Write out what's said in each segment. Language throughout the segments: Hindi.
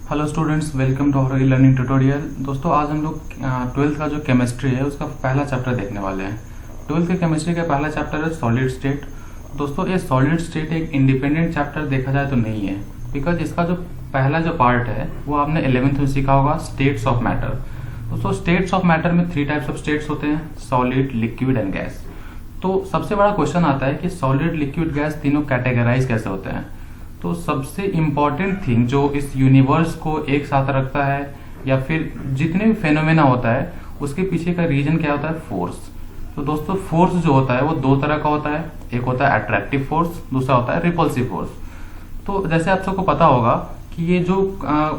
Hello students, welcome to our learning tutorial. दोस्तों आज हम लोग ट्वेल्थ का जो केमिस्ट्री है उसका पहला चैप्टर देखने वाले हैं। ट्वेल्थ के केमिस्ट्री का पहला चैप्टर है सॉलिड स्टेट। दोस्तों ये सॉलिड स्टेट एक इंडिपेंडेंट चैप्टर देखा जाए तो नहीं है, बिकॉज इसका जो पहला जो पार्ट है वो आपने 11th में सीखा होगा, स्टेट्स ऑफ मैटर। दोस्तों स्टेट्स ऑफ मैटर में 3 टाइप्स ऑफ स्टेट्स होते हैं, सॉलिड, लिक्विड एंड गैस। तो सबसे बड़ा क्वेश्चन आता है कि सॉलिड, लिक्विड, गैस तीनों कैटेगराइज कैसे होते हैं। तो सबसे इम्पॉर्टेंट थिंग जो इस यूनिवर्स को एक साथ रखता है या फिर जितने भी फेनोमेना होता है उसके पीछे का रीजन क्या होता है, फोर्स। तो दोस्तों फोर्स जो होता है वो 2 तरह का होता है, एक होता है अट्रैक्टिव फोर्स, दूसरा होता है रिपल्सिव फोर्स। तो जैसे आप सबको पता होगा कि ये जो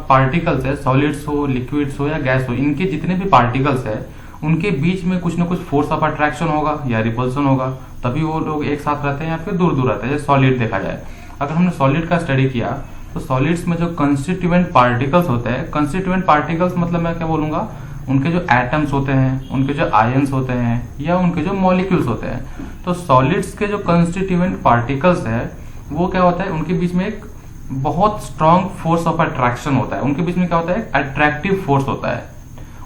पार्टिकल्स है, सॉलिड्स हो, लिक्विड्स हो या गैस हो, इनके जितने भी पार्टिकल्स है उनके बीच में कुछ ना कुछ फोर्स ऑफ अट्रैक्शन होगा या रिपल्सन होगा, तभी वो लोग एक साथ रहते हैं या फिर दूर दूर रहते हैं। जैसे सॉलिड देखा जाए, अगर हमने सॉलिड का स्टडी किया तो सॉलिड्स में जो कंस्टिट्यूएंट पार्टिकल्स होते हैं, कंस्टिट्यूएंट पार्टिकल्स मतलब मैं क्या बोलूंगा, उनके जो एटम्स होते हैं, उनके जो आयंस होते हैं या उनके जो मॉलिक्यूल्स होते हैं। तो सॉलिड्स के जो कंस्टिट्यूएंट पार्टिकल्स है वो क्या होता है, उनके बीच में एक बहुत स्ट्रॉन्ग फोर्स ऑफ अट्रैक्शन होता है। उनके बीच में क्या होता है, अट्रैक्टिव फोर्स होता है।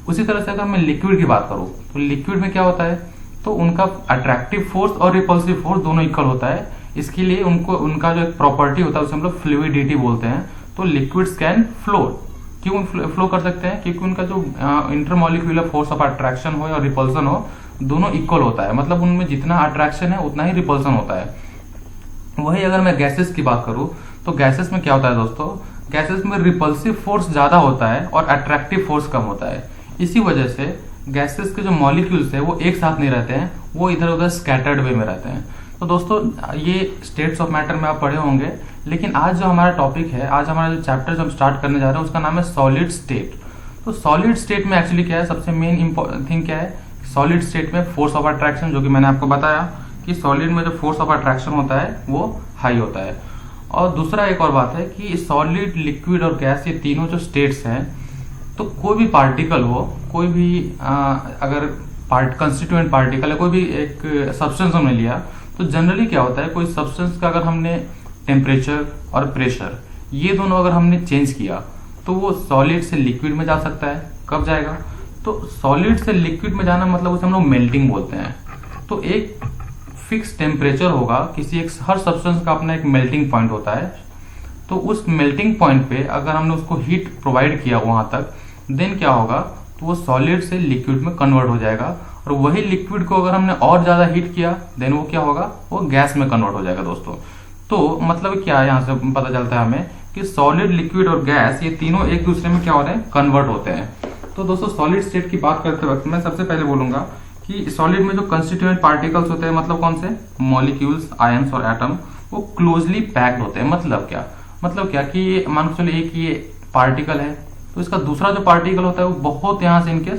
उसी तरह से अगर मैं लिक्विड की बात करूं तो लिक्विड में क्या होता है, तो उनका अट्रैक्टिव फोर्स और रिपल्सिव फोर्स दोनों इक्वल होता है। इसके लिए उनको उनका जो एक प्रॉपर्टी होता है उसे हम लोग फ्लूइडिटी बोलते हैं। तो लिक्विड्स कैन फ्लो। क्यों फ्लो कर सकते हैं, क्योंकि उनका जो इंटरमॉलिक्यूलर फोर्स ऑफ अट्रैक्शन हो या रिपल्सन हो दोनों इक्वल होता है, मतलब उनमें जितना अट्रैक्शन है उतना ही रिपल्सन होता है। वही अगर मैं गैसेस की बात करूं तो गैसेस में क्या होता है दोस्तों, गैसेस में रिपल्सिव फोर्स ज्यादा होता है और अट्रैक्टिव फोर्स कम होता है। इसी वजह से गैसेस के जो मॉलिक्यूल्स है वो एक साथ नहीं रहते हैं, वो इधर उधर स्कैटर्ड वे में रहते हैं। तो दोस्तों ये स्टेट्स ऑफ मैटर में आप पढ़े होंगे, लेकिन आज जो हमारा टॉपिक है, आज हमारा जो चैप्टर जो हम स्टार्ट करने जा रहे हैं उसका नाम है सॉलिड स्टेट। तो सॉलिड स्टेट में एक्चुअली क्या है, सबसे मेन थिंग क्या है, सॉलिड स्टेट में फोर्स ऑफ अट्रैक्शन, जो कि मैंने आपको बताया कि सॉलिड में जो फोर्स ऑफ अट्रैक्शन होता है वो हाई होता है। और दूसरा एक और बात है कि सॉलिड, लिक्विड और गैस ये तीनों जो स्टेट्स हैं, तो कोई भी पार्टिकल हो, कोई भी अगर कंस्टिट्यूएंट पार्टिकल है, कोई भी एक सब्सटेंस हमने लिया, तो जनरली क्या होता है, कोई सब्सटेंस का अगर हमने टेम्परेचर और प्रेशर ये दोनों अगर हमने चेंज किया तो वो सॉलिड से लिक्विड में जा सकता है। कब जाएगा, तो सॉलिड से लिक्विड में जाना मतलब उसे हम लोग मेल्टिंग बोलते हैं। तो एक फिक्स टेम्परेचर होगा, किसी एक हर सब्सटेंस का अपना एक मेल्टिंग पॉइंट होता है। तो उस मेल्टिंग पॉइंट पे अगर हमने उसको हीट प्रोवाइड किया वहां तक, देन क्या होगा, तो वो सॉलिड से लिक्विड में कन्वर्ट हो जाएगा। और वही लिक्विड को अगर हमने और ज्यादा हीट किया देन वो क्या होगा, वो गैस में कन्वर्ट हो जाएगा दोस्तों। तो मतलब क्या है, यहाँ से पता चलता है हमें कि सॉलिड, लिक्विड और गैस ये तीनों एक दूसरे में क्या होते हैं, कन्वर्ट होते हैं। तो दोस्तों सॉलिड स्टेट की बात करते वक्त मैं सबसे पहले बोलूंगा कि सॉलिड में जो कंस्टिट्यूएंट पार्टिकल्स होते हैं, मतलब कौन से, मॉलिक्यूल्स, आयंस और एटम, वो क्लोजली पैक्ड होते हैं। मतलब क्या कि मान के चलिए एक ये पार्टिकल है तो इसका दूसरा जो पार्टिकल होता है वो बहुत यहां से इनके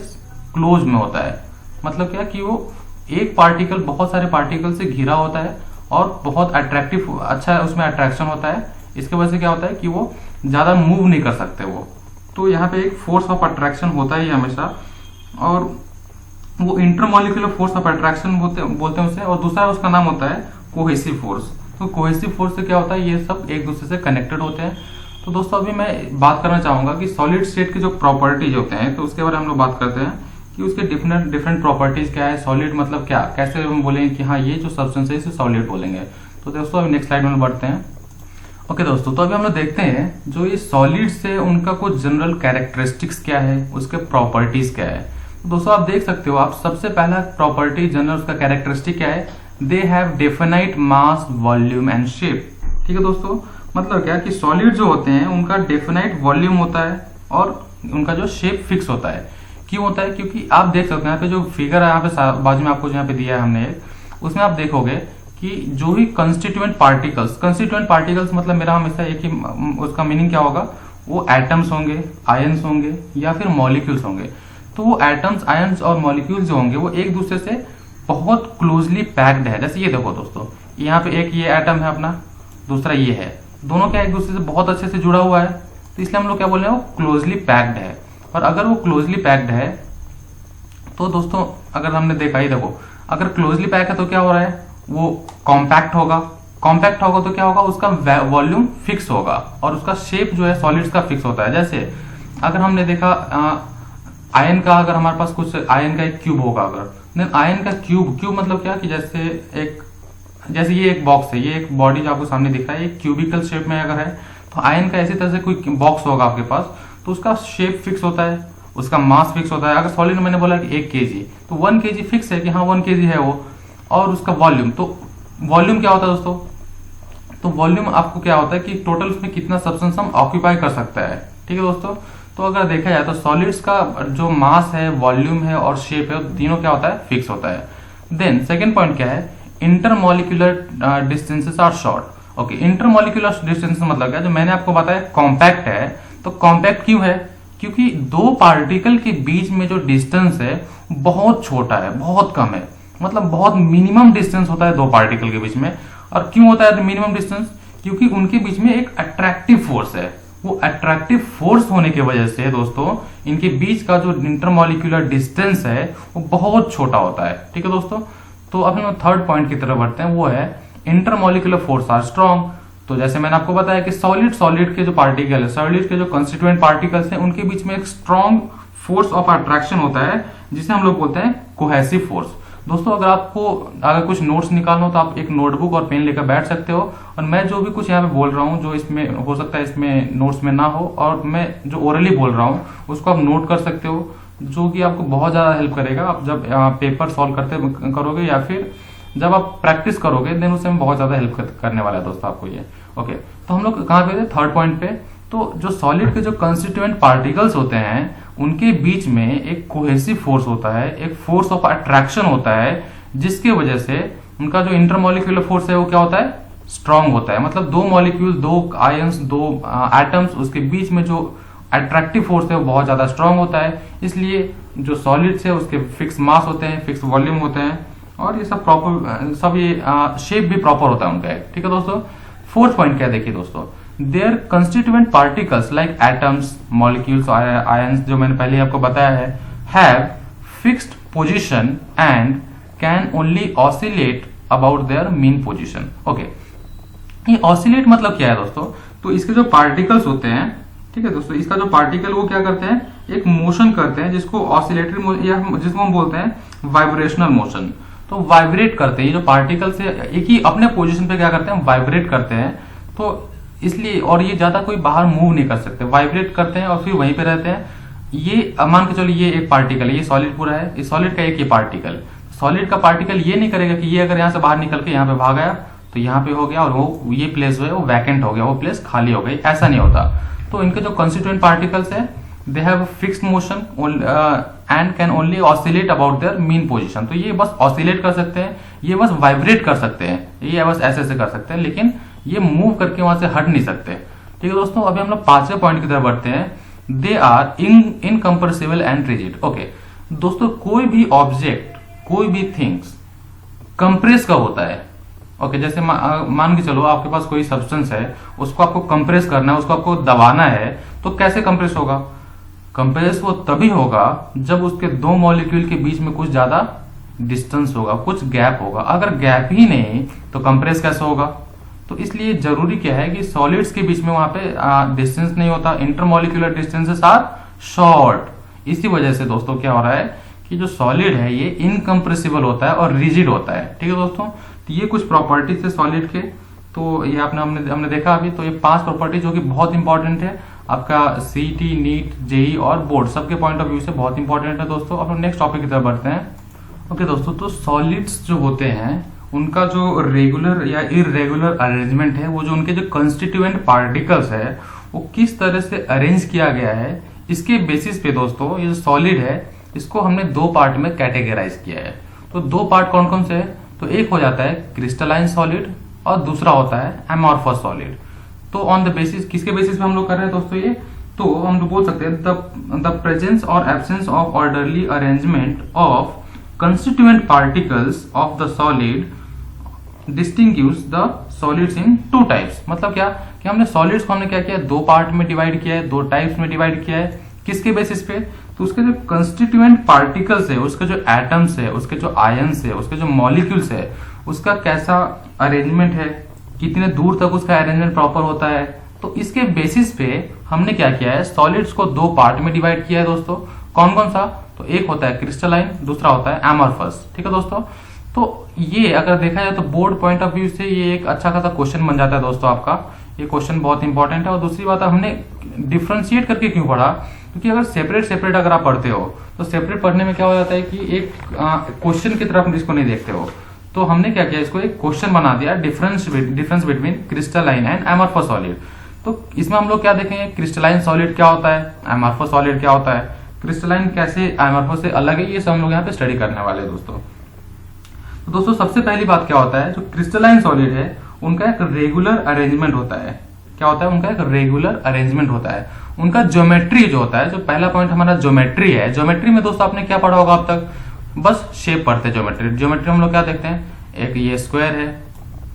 क्लोज में होता है। मतलब क्या कि वो एक पार्टिकल बहुत सारे पार्टिकल से घिरा होता है और बहुत अट्रैक्टिव, अच्छा उसमें अट्रैक्शन होता है। इसके वजह से क्या होता है कि वो ज्यादा मूव नहीं कर सकते वो। तो यहाँ पे एक फोर्स ऑफ अट्रैक्शन होता ही हमेशा, और वो इंटरमॉलिक्यूलर फोर्स ऑफ अट्रैक्शन बोलते हैं उसे। और दूसरा उसका नाम होता है कोहेसिव फोर्स। तो कोहेसिव फोर्स से क्या होता है, ये सब एक दूसरे से कनेक्टेड होते हैं। तो दोस्तों अभी मैं बात करना चाहूंगा कि सॉलिड स्टेट की जो प्रॉपर्टीज होते हैं, तो उसके बारे में हम लोग बात करते हैं कि उसके डिफरेंट प्रॉपर्टीज क्या है। सॉलिड मतलब क्या, कैसे हम बोलेंगे कि हाँ ये जो सब्सटेंस है इसे सॉलिड बोलेंगे। तो दोस्तों अभी नेक्स्ट स्लाइड में बढ़ते हैं। ओके दोस्तों, तो अभी हम लोग देखते हैं जो ये सॉलिड्स है उनका कुछ जनरल कैरेक्टरिस्टिक्स क्या है, उसके प्रॉपर्टीज क्या है। तो दोस्तों आप देख सकते हो, आप सबसे पहला प्रॉपर्टी जनरल उसका कैरेक्टरिस्टिक क्या है, they have definite mass, volume and shape. ठीक है दोस्तों, मतलब क्या कि सॉलिड जो होते हैं उनका डेफिनाइट वॉल्यूम होता है और उनका जो शेप फिक्स होता है। क्यों होता है, क्योंकि आप देख सकते हैं यहाँ पे जो फिगर है, यहाँ पे बाजू में आपको यहाँ पे दिया है हमने, उसमें आप देखोगे कि जो भी कंस्टिट्यूएंट पार्टिकल्स मतलब मेरा हमेशा एक ही उसका मीनिंग क्या होगा, वो एटम्स होंगे, आयंस होंगे या फिर मॉलिक्यूल्स होंगे। तो वो एटम्स, आयंस और मॉलिक्यूल्स जो होंगे वो एक दूसरे से बहुत क्लोजली पैक्ड है। जैसे ये देखो दोस्तों, यहाँ पे एक ये एटम है अपना, दूसरा ये है, दोनों क्या एक दूसरे से बहुत अच्छे से जुड़ा हुआ है। तो इसलिए हम लोग क्या बोल रहे हैं, वो क्लोजली पैक्ड है। और अगर वो क्लोजली पैक्ड है तो दोस्तों अगर हमने देखा ही, देखो अगर क्लोजली पैक है तो क्या हो रहा है, वो कॉम्पैक्ट होगा, कॉम्पैक्ट होगा तो क्या होगा, उसका वॉल्यूम फिक्स होगा और उसका शेप जो है सॉलिड्स का फिक्स होता है। जैसे अगर हमने देखा आयन का, अगर हमारे पास कुछ आयन का एक क्यूब होगा, अगर देन आयन का क्यूब मतलब क्या कि जैसे ये एक बॉक्स है, ये एक बॉडी जो आपको सामने दिख रहा है, ये क्यूबिकल शेप में अगर है, तो आयन का ऐसी तरह से कोई बॉक्स होगा आपके पास, तो उसका शेप फिक्स होता है, उसका मास फिक्स होता है। अगर सॉलिड मैंने बोला कि 1 kg, तो 1 kg फिक्स है कि हाँ 1 kg है वो। और उसका वॉल्यूम, तो वॉल्यूम क्या होता है दोस्तों, तो वॉल्यूम आपको क्या होता है कि टोटल उसमें कितना सब्सटेंस हम ऑक्यूपाई कर सकता है। ठीक है दोस्तों, तो अगर देखा जाए तो सॉलिड्स का जो मास है, वॉल्यूम है और शेप है, तीनों क्या होता है, फिक्स होता है। देन सेकेंड पॉइंट क्या है, intermolecular distances are short. Okay, intermolecular distance मतलब क्या, जो मैंने आपको बताया कॉम्पैक्ट है, तो कॉम्पैक्ट क्यों है, क्योंकि दो पार्टिकल के बीच में जो डिस्टेंस है बहुत छोटा है, बहुत कम है, मतलब बहुत मिनिमम डिस्टेंस होता है दो पार्टिकल के बीच में। और क्यों होता है मिनिमम डिस्टेंस, क्योंकि उनके बीच में एक अट्रैक्टिव फोर्स है। वो अट्रैक्टिव फोर्स होने की वजह से दोस्तों इनके बीच का जो इंटरमॉलिक्यूलर डिस्टेंस है वो बहुत छोटा होता है। ठीक है दोस्तों, तो अब हम थर्ड पॉइंट की तरफ बढ़ते हैं, वो है इंटरमॉलिक्यूलर फोर्स आर स्ट्रॉन्ग। तो जैसे मैंने आपको बताया कि सॉलिड के जो पार्टिकल है, सॉलिड के जो कंस्टिट्यूएंट पार्टिकल्स हैं, उनके बीच में एक स्ट्रॉन्ग फोर्स ऑफ अट्रैक्शन होता है, जिसे हम लोग बोलते हैं कोहेसिव फोर्स। दोस्तों अगर कुछ नोट्स निकालना हो तो आप एक नोटबुक और पेन लेकर बैठ सकते हो, और मैं जो भी कुछ यहाँ पे बोल रहा हूँ, जो इसमें हो सकता है इसमें नोट्स में ना हो, और मैं जो ओरली बोल रहा हूँ उसको आप नोट कर सकते हो, जो कि आपको बहुत ज्यादा हेल्प करेगा। आप जब पेपर सॉल्व करोगे या फिर जब आप प्रैक्टिस करोगे, देन उसमें बहुत ज्यादा हेल्प करने वाला है दोस्तों आपको ये। ओके, तो हम लोग कहाँ पे थे, थर्ड पॉइंट पे। तो जो सॉलिड के जो कंस्टिट्यूएंट पार्टिकल्स होते हैं, उनके बीच में एक कोहेसिव फोर्स होता है, एक फोर्स ऑफ अट्रैक्शन होता है, जिसकी वजह से उनका जो इंटरमॉलिक्यूलर फोर्स है वो क्या होता है, स्ट्रांग होता है। मतलब दो मॉलिक्यूल, दो आयंस, दो एटम्स, उसके बीच में जो अट्रैक्टिव फोर्स है वो बहुत ज्यादा स्ट्रांग होता है। इसलिए जो सॉलिड्स है उसके फिक्स मास होते हैं, फिक्स वॉल्यूम होते हैं, और ये सब प्रॉपर, सब ये शेप भी प्रॉपर होता है उनका। ठीक है दोस्तों, फोर्थ पॉइंट क्या देखिए दोस्तों, their constituent particles like atoms, molecules, ions, जो मैंने पहले आपको बताया है, have fixed position and can only oscillate about their mean position. Okay, ये ऑसिलेट मतलब क्या है दोस्तों, तो इसके जो पार्टिकल्स होते हैं, ठीक है दोस्तों, इसका जो पार्टिकल वो क्या करते हैं, एक मोशन करते हैं, जिसको ऑसिलेटरी या जिसको हम बोलते हैं वाइब्रेशनल मोशन। तो वाइब्रेट करते हैं ये जो पार्टिकल्स है, एक ही अपने पोजीशन पे क्या करते हैं, वाइब्रेट करते हैं। तो इसलिए, और ये ज्यादा कोई बाहर मूव नहीं कर सकते, वाइब्रेट करते हैं और फिर वहीं पे रहते हैं। ये मान के चलो ये एक पार्टिकल है, ये सॉलिड पूरा है, इस सॉलिड का एक ये पार्टिकल, सॉलिड का पार्टिकल ये नहीं करेगा कि ये अगर यहाँ से बाहर निकल के यहाँ पे भाग गया तो यहाँ पे हो गया और वो ये प्लेस जो है वो वैकेंट हो गया, वो प्लेस खाली हो गई, ऐसा नहीं होता। तो इनके जो कंस्टिट्यूएंट पार्टिकल्स है, they have fixed motion and can only oscillate about their mean position. तो ये बस ऑसिलेट कर सकते हैं, ये बस वाइब्रेट कर सकते हैं, ये बस ऐसे कर सकते हैं, लेकिन ये मूव करके वहां से हट नहीं सकते। ठीक है दोस्तों, अभी हम लोग पांचवें पॉइंट की तरफ बढ़ते हैं, they are incompressible and rigid. Okay दोस्तों, कोई भी ऑब्जेक्ट, कोई भी थिंग्स कंप्रेस कब होता है। ओके, जैसे मान के चलो आपके पास कोई सब्सटेंस है, उसको आपको कंप्रेस करना है, उसको आपको दबाना है, तो कैसे कंप्रेस होगा, कंप्रेस वो तभी होगा जब उसके दो मॉलिक्यूल के बीच में कुछ ज्यादा डिस्टेंस होगा, कुछ गैप होगा। अगर गैप ही नहीं तो कंप्रेस कैसे होगा। तो इसलिए जरूरी क्या है कि सॉलिड्स के बीच में वहां पे डिस्टेंस नहीं होता, इंटरमॉलिक्यूलर डिस्टेंसेस आर शॉर्ट। इसी वजह से दोस्तों क्या हो रहा है कि जो सॉलिड है ये इनकम्प्रेसिबल होता है और रिजिड होता है। ठीक है दोस्तों, तो ये कुछ प्रॉपर्टीज है सॉलिड के, तो ये हमने देखा अभी। तो ये 5 प्रॉपर्टी जो कि बहुत इंपॉर्टेंट है, आपका सीटी, नीट, जेई और बोर्ड सबके पॉइंट ऑफ व्यू से बहुत इंपॉर्टेंट है दोस्तों। अब हम नेक्स्ट टॉपिक की तरफ बढ़ते हैं। ओके दोस्तों, तो सॉलिड्स जो होते हैं उनका जो रेगुलर या इरेगुलर अरेंजमेंट है, वो जो उनके जो कंस्टिट्यूएंट पार्टिकल्स है वो किस तरह से अरेंज किया गया है, इसके बेसिस पे दोस्तों ये जो सॉलिड है इसको हमने 2 पार्ट में कैटेगराइज किया है। तो 2 पार्ट कौन कौन से है, तो एक हो जाता है क्रिस्टलाइन सॉलिड और दूसरा होता है एमॉर्फस सॉलिड। तो ऑन द बेसिस, किसके बेसिस पे हम लोग कर रहे हैं दोस्तों ये, तो हम बोल सकते हैं द प्रेजेंस और absence of orderly arrangement of constituent particles of the solid distinguish the solids in 2 types. मतलब क्या कि हमने सॉलिड्स को हमने क्या किया, 2 पार्ट में डिवाइड किया है, 2 टाइप्स में डिवाइड किया है। किसके बेसिस पे, तो उसके जो कंस्टिट्यूएंट पार्टिकल्स है, उसके जो एटम्स है, उसके जो आयंस है, उसके जो मॉलिक्यूल्स है, उसका कैसा अरेंजमेंट है, कितने दूर तक उसका अरेंजमेंट प्रॉपर होता है। तो इसके बेसिस पे हमने क्या किया है, सॉलिड्स को दो पार्ट में डिवाइड किया है दोस्तों। कौन कौन सा, तो एक होता है क्रिस्टलाइन, दूसरा होता है एमॉर्फस। ठीक है दोस्तों, तो ये अगर देखा जाए तो बोर्ड पॉइंट ऑफ व्यू से ये एक अच्छा खासा क्वेश्चन बन जाता है दोस्तों आपका। ये क्वेश्चन बहुत इंपॉर्टेंट है। और दूसरी बात, हमने डिफ्रेंशिएट करके क्यों पढ़ा, क्योंकि अगर सेपरेट सेपरेट अगर आप पढ़ते हो तो सेपरेट पढ़ने में क्या हो जाता है कि एक क्वेश्चन की तरफ इसको नहीं देखते हो। तो हमने क्या किया, इसको एक क्वेश्चन बना दिया, difference between crystalline and amorphous solid. तो इसमें हम लोग क्या देखेंगे, क्रिस्टलाइन सॉलिड क्या होता है, एमॉर्फस सॉलिड क्या होता है, क्रिस्टलाइन कैसे एमॉर्फस से अलग है, ये सब हम लोग यहाँ पे स्टडी करने वाले हैं दोस्तों। तो दोस्तों सबसे पहली बात क्या होता है, जो क्रिस्टलाइन सॉलिड है उनका एक रेगुलर अरेंजमेंट होता है। क्या होता है, उनका एक रेगुलर अरेंजमेंट होता है। उनका ज्योमेट्री जो होता है, जो पहला पॉइंट हमारा ज्योमेट्री है, ज्योमेट्री में दोस्तों आपने क्या पढ़ा होगा अब तक, बस शेप पढ़ते हैं। ज्योमेट्री हम लोग क्या देखते हैं, एक ये स्क्वायर है,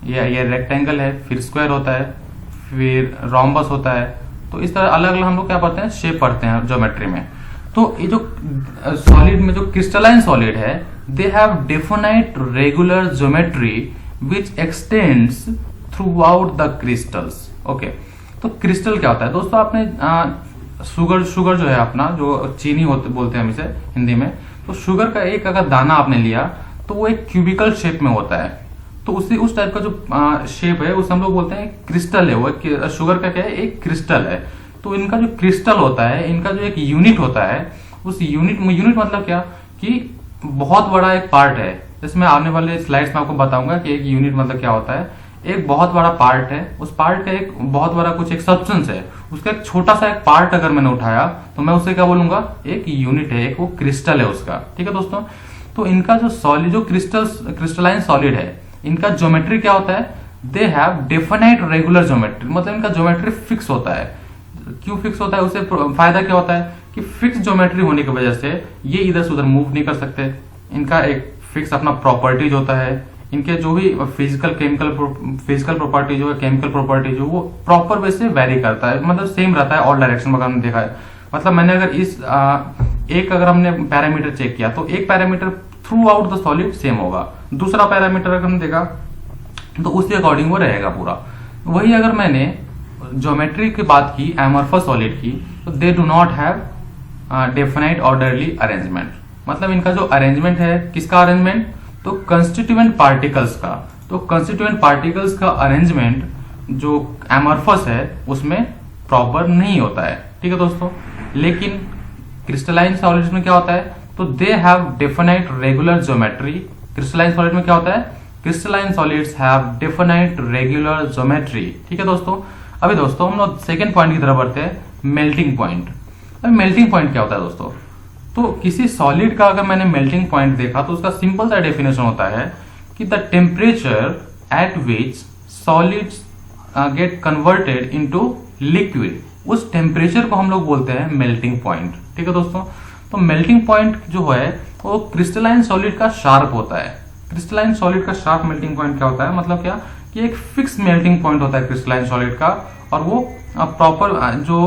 ये रेक्टेंगल है, फिर स्क्वायर होता है, फिर रोम्बस होता है। तो इस तरह अलग अलग हम लोग क्या पढ़ते हैं, शेप पढ़ते हैं ज्योमेट्री में। तो ये जो सॉलिड में जो क्रिस्टलाइन सॉलिड है, they have definite regular geometry which x tends through out the crystals. Okay, तो क्रिस्टल क्या होता है दोस्तों, आपने शुगर जो है अपना, जो चीनी होते बोलते हैं हम इसे हिंदी में, तो शुगर का एक अगर दाना आपने लिया तो वो एक क्यूबिकल शेप में होता है। तो उस टाइप का जो शेप है उसे हम लोग बोलते हैं क्रिस्टल है। वो शुगर का क्या है, एक क्रिस्टल है। तो इनका जो क्रिस्टल होता है, इनका जो एक यूनिट होता है, उस यूनिट मतलब क्या कि बहुत बड़ा एक पार्ट है। जैसे मैं आने वाले स्लाइड्स में आपको बताऊंगा कि एक यूनिट मतलब क्या होता है। एक बहुत बड़ा पार्ट है, उस पार्ट का एक बहुत बड़ा कुछ एक सब्सटेंस है, उसका एक छोटा सा एक पार्ट अगर मैंने उठाया तो मैं उसे क्या बोलूंगा, एक यूनिट है, एक वो क्रिस्टल है उसका। ठीक है दोस्तों, तो इनका जो सॉलिड, जो क्रिस्टलाइन सॉलिड है, इनका ज्योमेट्री क्या होता है, they have definite regular geometry. मतलब इनका ज्योमेट्री फिक्स होता है। क्यों फिक्स होता है, उससे फायदा क्या होता है कि फिक्स ज्योमेट्री होने की वजह से ये इधर से उधर मूव नहीं कर सकते। इनका एक फिक्स अपना प्रॉपर्टीज होता है। इनके जो भी फिजिकल प्रॉपर्टी जो है, केमिकल प्रॉपर्टी जो, वो प्रॉपर वे से वेरी करता है, मतलब सेम रहता है ऑल डायरेक्शन में। अगर हमने देखा है, मतलब मैंने अगर अगर हमने पैरामीटर चेक किया तो एक parameter through out the solid same होगा, दूसरा पैरामीटर अगर हमने देखा तो उसके अकॉर्डिंग वो रहेगा पूरा। वही अगर मैंने ज्योमेट्री की बात की एमॉर्फस सॉलिड की, तो they do not have definite orderly arrangement. मतलब इनका जो अरेंजमेंट है, किसका अरेंजमेंट, तो कंस्टिट्यूएंट पार्टिकल्स का। तो कंस्टिट्यूएंट पार्टिकल्स का अरेंजमेंट जो एमॉर्फस है उसमें प्रॉपर नहीं होता है। ठीक है दोस्तों, लेकिन क्रिस्टलाइन सॉलिड्स में क्या होता है, तो they have definite regular geometry. Crystalline solid में क्या होता है, crystalline solids have definite regular geometry. ठीक है दोस्तों, अभी दोस्तों हम लोग सेकेंड पॉइंट की तरफ बढ़ते हैं, मेल्टिंग पॉइंट। अब मेल्टिंग पॉइंट क्या होता है दोस्तों, तो किसी सॉलिड का अगर मैंने मेल्टिंग पॉइंट देखा तो उसका सिंपल सा डेफिनेशन होता है कि the temperature at which solids get converted into liquid, उस टेम्परेचर को हम लोग बोलते हैं मेल्टिंग पॉइंट। ठीक है दोस्तों, तो मेल्टिंग पॉइंट जो है वो क्रिस्टलाइन सॉलिड का शार्प होता है। क्रिस्टलाइन सॉलिड का शार्प मेल्टिंग पॉइंट क्या होता है, मतलब क्या कि एक फिक्स मेल्टिंग पॉइंट होता है क्रिस्टलाइन सॉलिड का, और वो प्रॉपर जो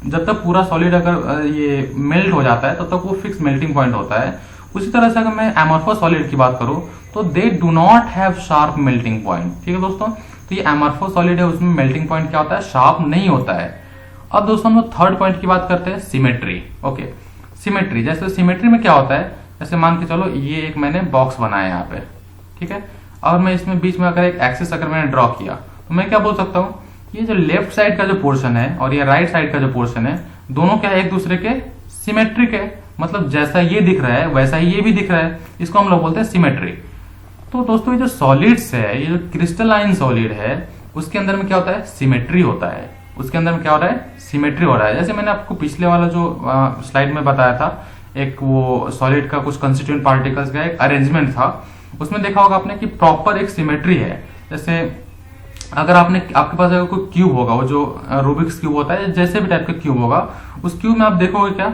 जब तक पूरा सॉलिड अगर ये मेल्ट हो जाता है तब तक वो फिक्स मेल्टिंग पॉइंट होता है। उसी तरह से अगर मैं एमॉर्फस सॉलिड की बात करूं तो they do not have sharp melting point. ठीक है दोस्तों, तो ये एमॉर्फस सॉलिड है, उसमें मेल्टिंग पॉइंट क्या होता है, शार्प नहीं होता है। अब दोस्तों हम लोग थर्ड पॉइंट की बात करते हैं, सिमेट्री। ओके, सिमेट्री, जैसे सिमेट्री में क्या होता है, जैसे मान के चलो ये एक मैंने बॉक्स बनाया यहाँ पे, ठीक है, और मैं इसमें बीच में अगर एक एक्सिस अगर मैंने ड्रॉ किया तो मैं क्या बोल सकता हूँ, ये जो लेफ्ट साइड का जो पोर्शन है और ये राइट साइड का जो पोर्शन है, दोनों क्या एक दूसरे के सिमेट्रिक है। मतलब जैसा ये दिख रहा है वैसा ही ये भी दिख रहा है, इसको हम लोग बोलते हैं सिमेट्री। तो दोस्तों ये जो सॉलिड्स है, ये जो क्रिस्टलाइन सॉलिड है, उसके अंदर में क्या होता है, सिमेट्री होता है। उसके अंदर में क्या हो रहा है, सिमेट्री हो रहा है। जैसे मैंने आपको पिछले वाला जो स्लाइड में बताया था, एक वो सॉलिड का कुछ कंस्टिट्यूएंट पार्टिकल्स का एक अरेंजमेंट था, उसमें देखा होगा आपने कि प्रॉपर एक सिमेट्री है। जैसे अगर आपके पास अगर कोई क्यूब होगा, वो जो रूबिक्स क्यूब होता है, जैसे भी टाइप का क्यूब होगा, उस क्यूब में आप देखोगे क्या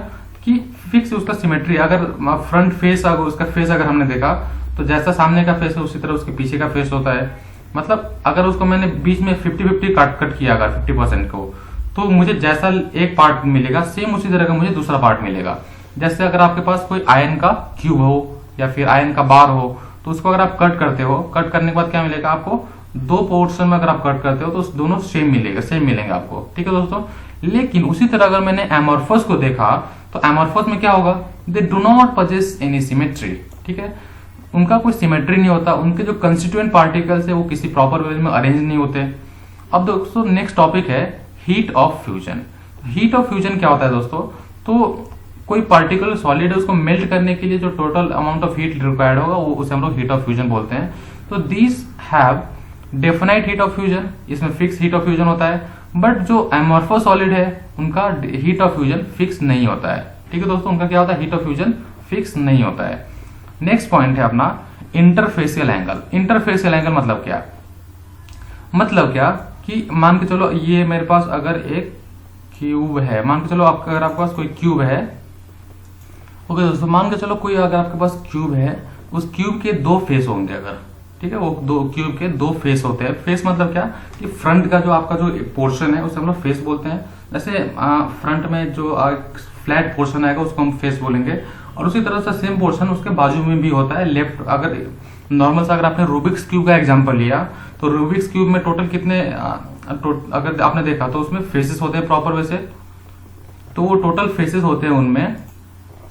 कि फिक्स उसका सिमेट्री। अगर फ्रंट फेस अगर उसका फेस अगर हमने देखा तो जैसा सामने का फेस है उसी तरह उसके पीछे का फेस होता है। मतलब अगर उसको मैंने बीच में 50-50 कट किया अगर 50% को, तो मुझे जैसा एक पार्ट मिलेगा सेम उसी तरह का मुझे दूसरा पार्ट मिलेगा। जैसे अगर आपके पास कोई आयन का क्यूब हो या फिर आयन का बार हो, तो उसको अगर आप कट करते हो, कट करने के बाद क्या मिलेगा आपको, दो पोर्शन में अगर आप कट करते हो तो दोनों सेम मिलेंगे आपको, ठीक है दोस्तों। लेकिन उसी तरह अगर मैंने एमॉर्फस को देखा तो एमॉर्फस में क्या होगा, they do not possess any symmetry, ठीक है, उनका कोई सिमेट्री नहीं होता, उनके जो कंस्टिट्यूएंट पार्टिकल्स है वो किसी प्रॉपर वे में अरेंज नहीं होते। अब दोस्तों नेक्स्ट टॉपिक है heat of fusion. Heat of fusion क्या होता है दोस्तों, तो कोई पार्टिकुलर सॉलिड है उसको मेल्ट करने के लिए जो total amount of heat required होगा वो उसे हम लोग हीट ऑफ फ्यूजन बोलते हैं। तो these have definite heat of fusion, इसमें फिक्स हीट ऑफ फ्यूजन होता है, बट जो एमॉर्फस सॉलिड है उनका हीट ऑफ फ्यूजन फिक्स नहीं होता है, ठीक है दोस्तों, उनका क्या होता है, हीट ऑफ फ्यूजन फिक्स नहीं होता है। नेक्स्ट पॉइंट है अपना इंटरफेसियल एंगल। इंटरफेसियल एंगल मतलब क्या, कि मान के चलो ये मेरे पास अगर एक क्यूब है, मान के चलो अगर आपके पास कोई क्यूब है, ओके दोस्तों, मान के चलो कोई अगर आपके पास क्यूब है, उस क्यूब के दो फेस होंगे अगर, ठीक है, वो दो क्यूब के दो फेस होते हैं। फेस मतलब क्या, कि फ्रंट का जो आपका जो पोर्शन है उसे हम लोग फेस बोलते हैं। जैसे फ्रंट में जो फ्लैट पोर्शन आएगा उसको हम फेस बोलेंगे, और उसी तरह से सेम पोर्शन उसके बाजू में भी होता है लेफ्ट। अगर नॉर्मल से अगर आपने रूबिक्स क्यूब का एग्जांपल लिया तो रूबिक्स क्यूब में टोटल कितने अगर आपने देखा तो उसमें फेसेस होते हैं प्रॉपर वे से, तो वो टोटल फेसेस होते हैं उनमें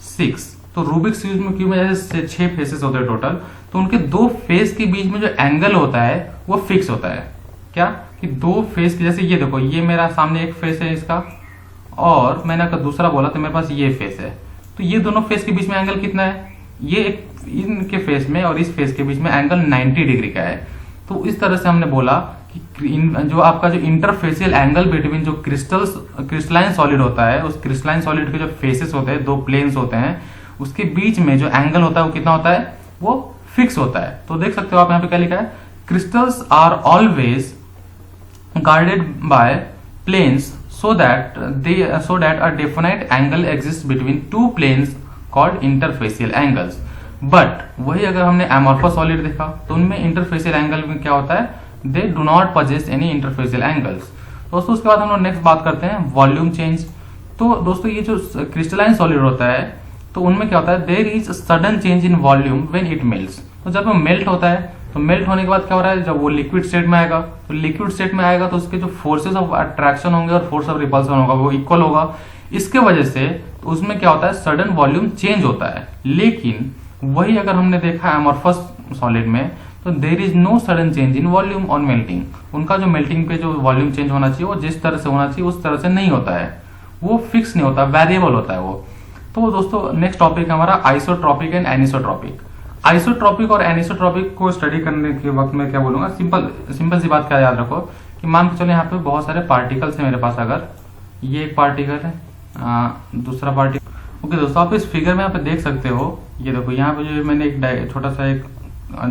6। तो रूबिक्स क्यूब में जैसे 6 फेसेस होते हैं टोटल, तो उनके दो फेस के बीच में जो एंगल होता है वो फिक्स होता है। क्या, कि दो फेस के, जैसे ये देखो, ये मेरा सामने एक फेस है इसका, और मैंने अगर दूसरा बोला तो मेरे पास ये फेस है, तो ये दोनों फेस के बीच में एंगल कितना है, ये इनके फेस में और इस फेस के बीच में एंगल 90 डिग्री का है। तो इस तरह से हमने बोला कि जो आपका जो इंटरफेसियल एंगल बिटवीन जो क्रिस्टलाइन सॉलिड होता है, उस क्रिस्टलाइन सॉलिड के जो फेसेस होते हैं, दो प्लेन्स होते हैं, उसके बीच में जो एंगल होता है वो कितना होता है, वो फिक्स होता है। तो देख सकते हो आप यहाँ पे क्या लिखा है, crystals are always guarded by planes so that a definite angle exists between two planes called interfacial angles। But वही अगर हमने एमॉर्फस सॉलिड देखा तो उनमें इंटरफेसियल एंगल में क्या होता है, they do not possess any interfacial angles. दोस्तों उसके बाद हम लोग नेक्स्ट बात करते हैं वॉल्यूम चेंज। तो दोस्तों ये जो क्रिस्टलाइन सॉलिड होता है तो उनमें क्या होता है, there is sudden change in volume when it melts. तो जब वो मेल्ट होता है तो मेल्ट होने के बाद क्या हो रहा है, जब वो लिक्विड स्टेट में आएगा, तो लिक्विड स्टेट में आएगा तो उसके जो फोर्सेस ऑफ अट्रैक्शन होंगे और फोर्स ऑफ रिपल्सन होगा वो इक्वल होगा। इसके वजह से तो उसमें क्या होता है, सडन वॉल्यूम चेंज होता है। लेकिन वही अगर हमने देखा एमॉर्फस सॉलिड में तो there is no sudden change in volume on melting. उनका जो मेल्टिंग पे जो वॉल्यूम चेंज होना चाहिए वो जिस तरह से होना चाहिए उस तरह से नहीं होता है, वो फिक्स नहीं होता, वेरिएबल होता है वो। तो दोस्तों नेक्स्ट टॉपिक है हमारा आइसोट्रॉपिक एंड एनिसोट्रॉपिक। आइसोट्रॉपिक और एनिसोट्रॉपिक को स्टडी करने के वक्त मैं क्या बोलूंगा, सिंपल सी बात क्या याद रखो कि मान के चलो यहाँ पे बहुत सारे पार्टिकल्स हैं मेरे पास, अगर ये एक पार्टिकल है, दूसरा पार्टिकल। ओके दोस्तों, आप इस फिगर में यहाँ पे देख सकते हो, ये देखो यहाँ पे जो मैंने एक छोटा सा एक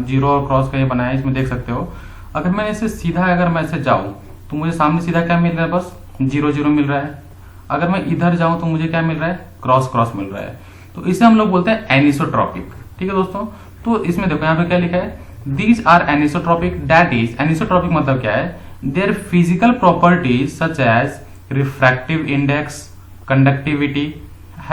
जीरो और क्रॉस का ये बनाया है, इसमें देख सकते हो। अगर मैं इसे सीधा अगर मैं ऐसे जाऊं तो मुझे सामने सीधा क्या मिल रहा है, बस 0 0 मिल रहा है। अगर मैं इधर जाऊं तो मुझे क्या मिल रहा है, क्रॉस क्रॉस मिल रहा है। तो इसे हम लोग बोलते हैं एनिसोट्रॉपिक, ठीक है दोस्तों। तो इसमें देखो यहाँ पे क्या लिखा है, these are anisotropic, that is, anisotropic मतलब क्या है, their physical properties such as refractive index, conductivity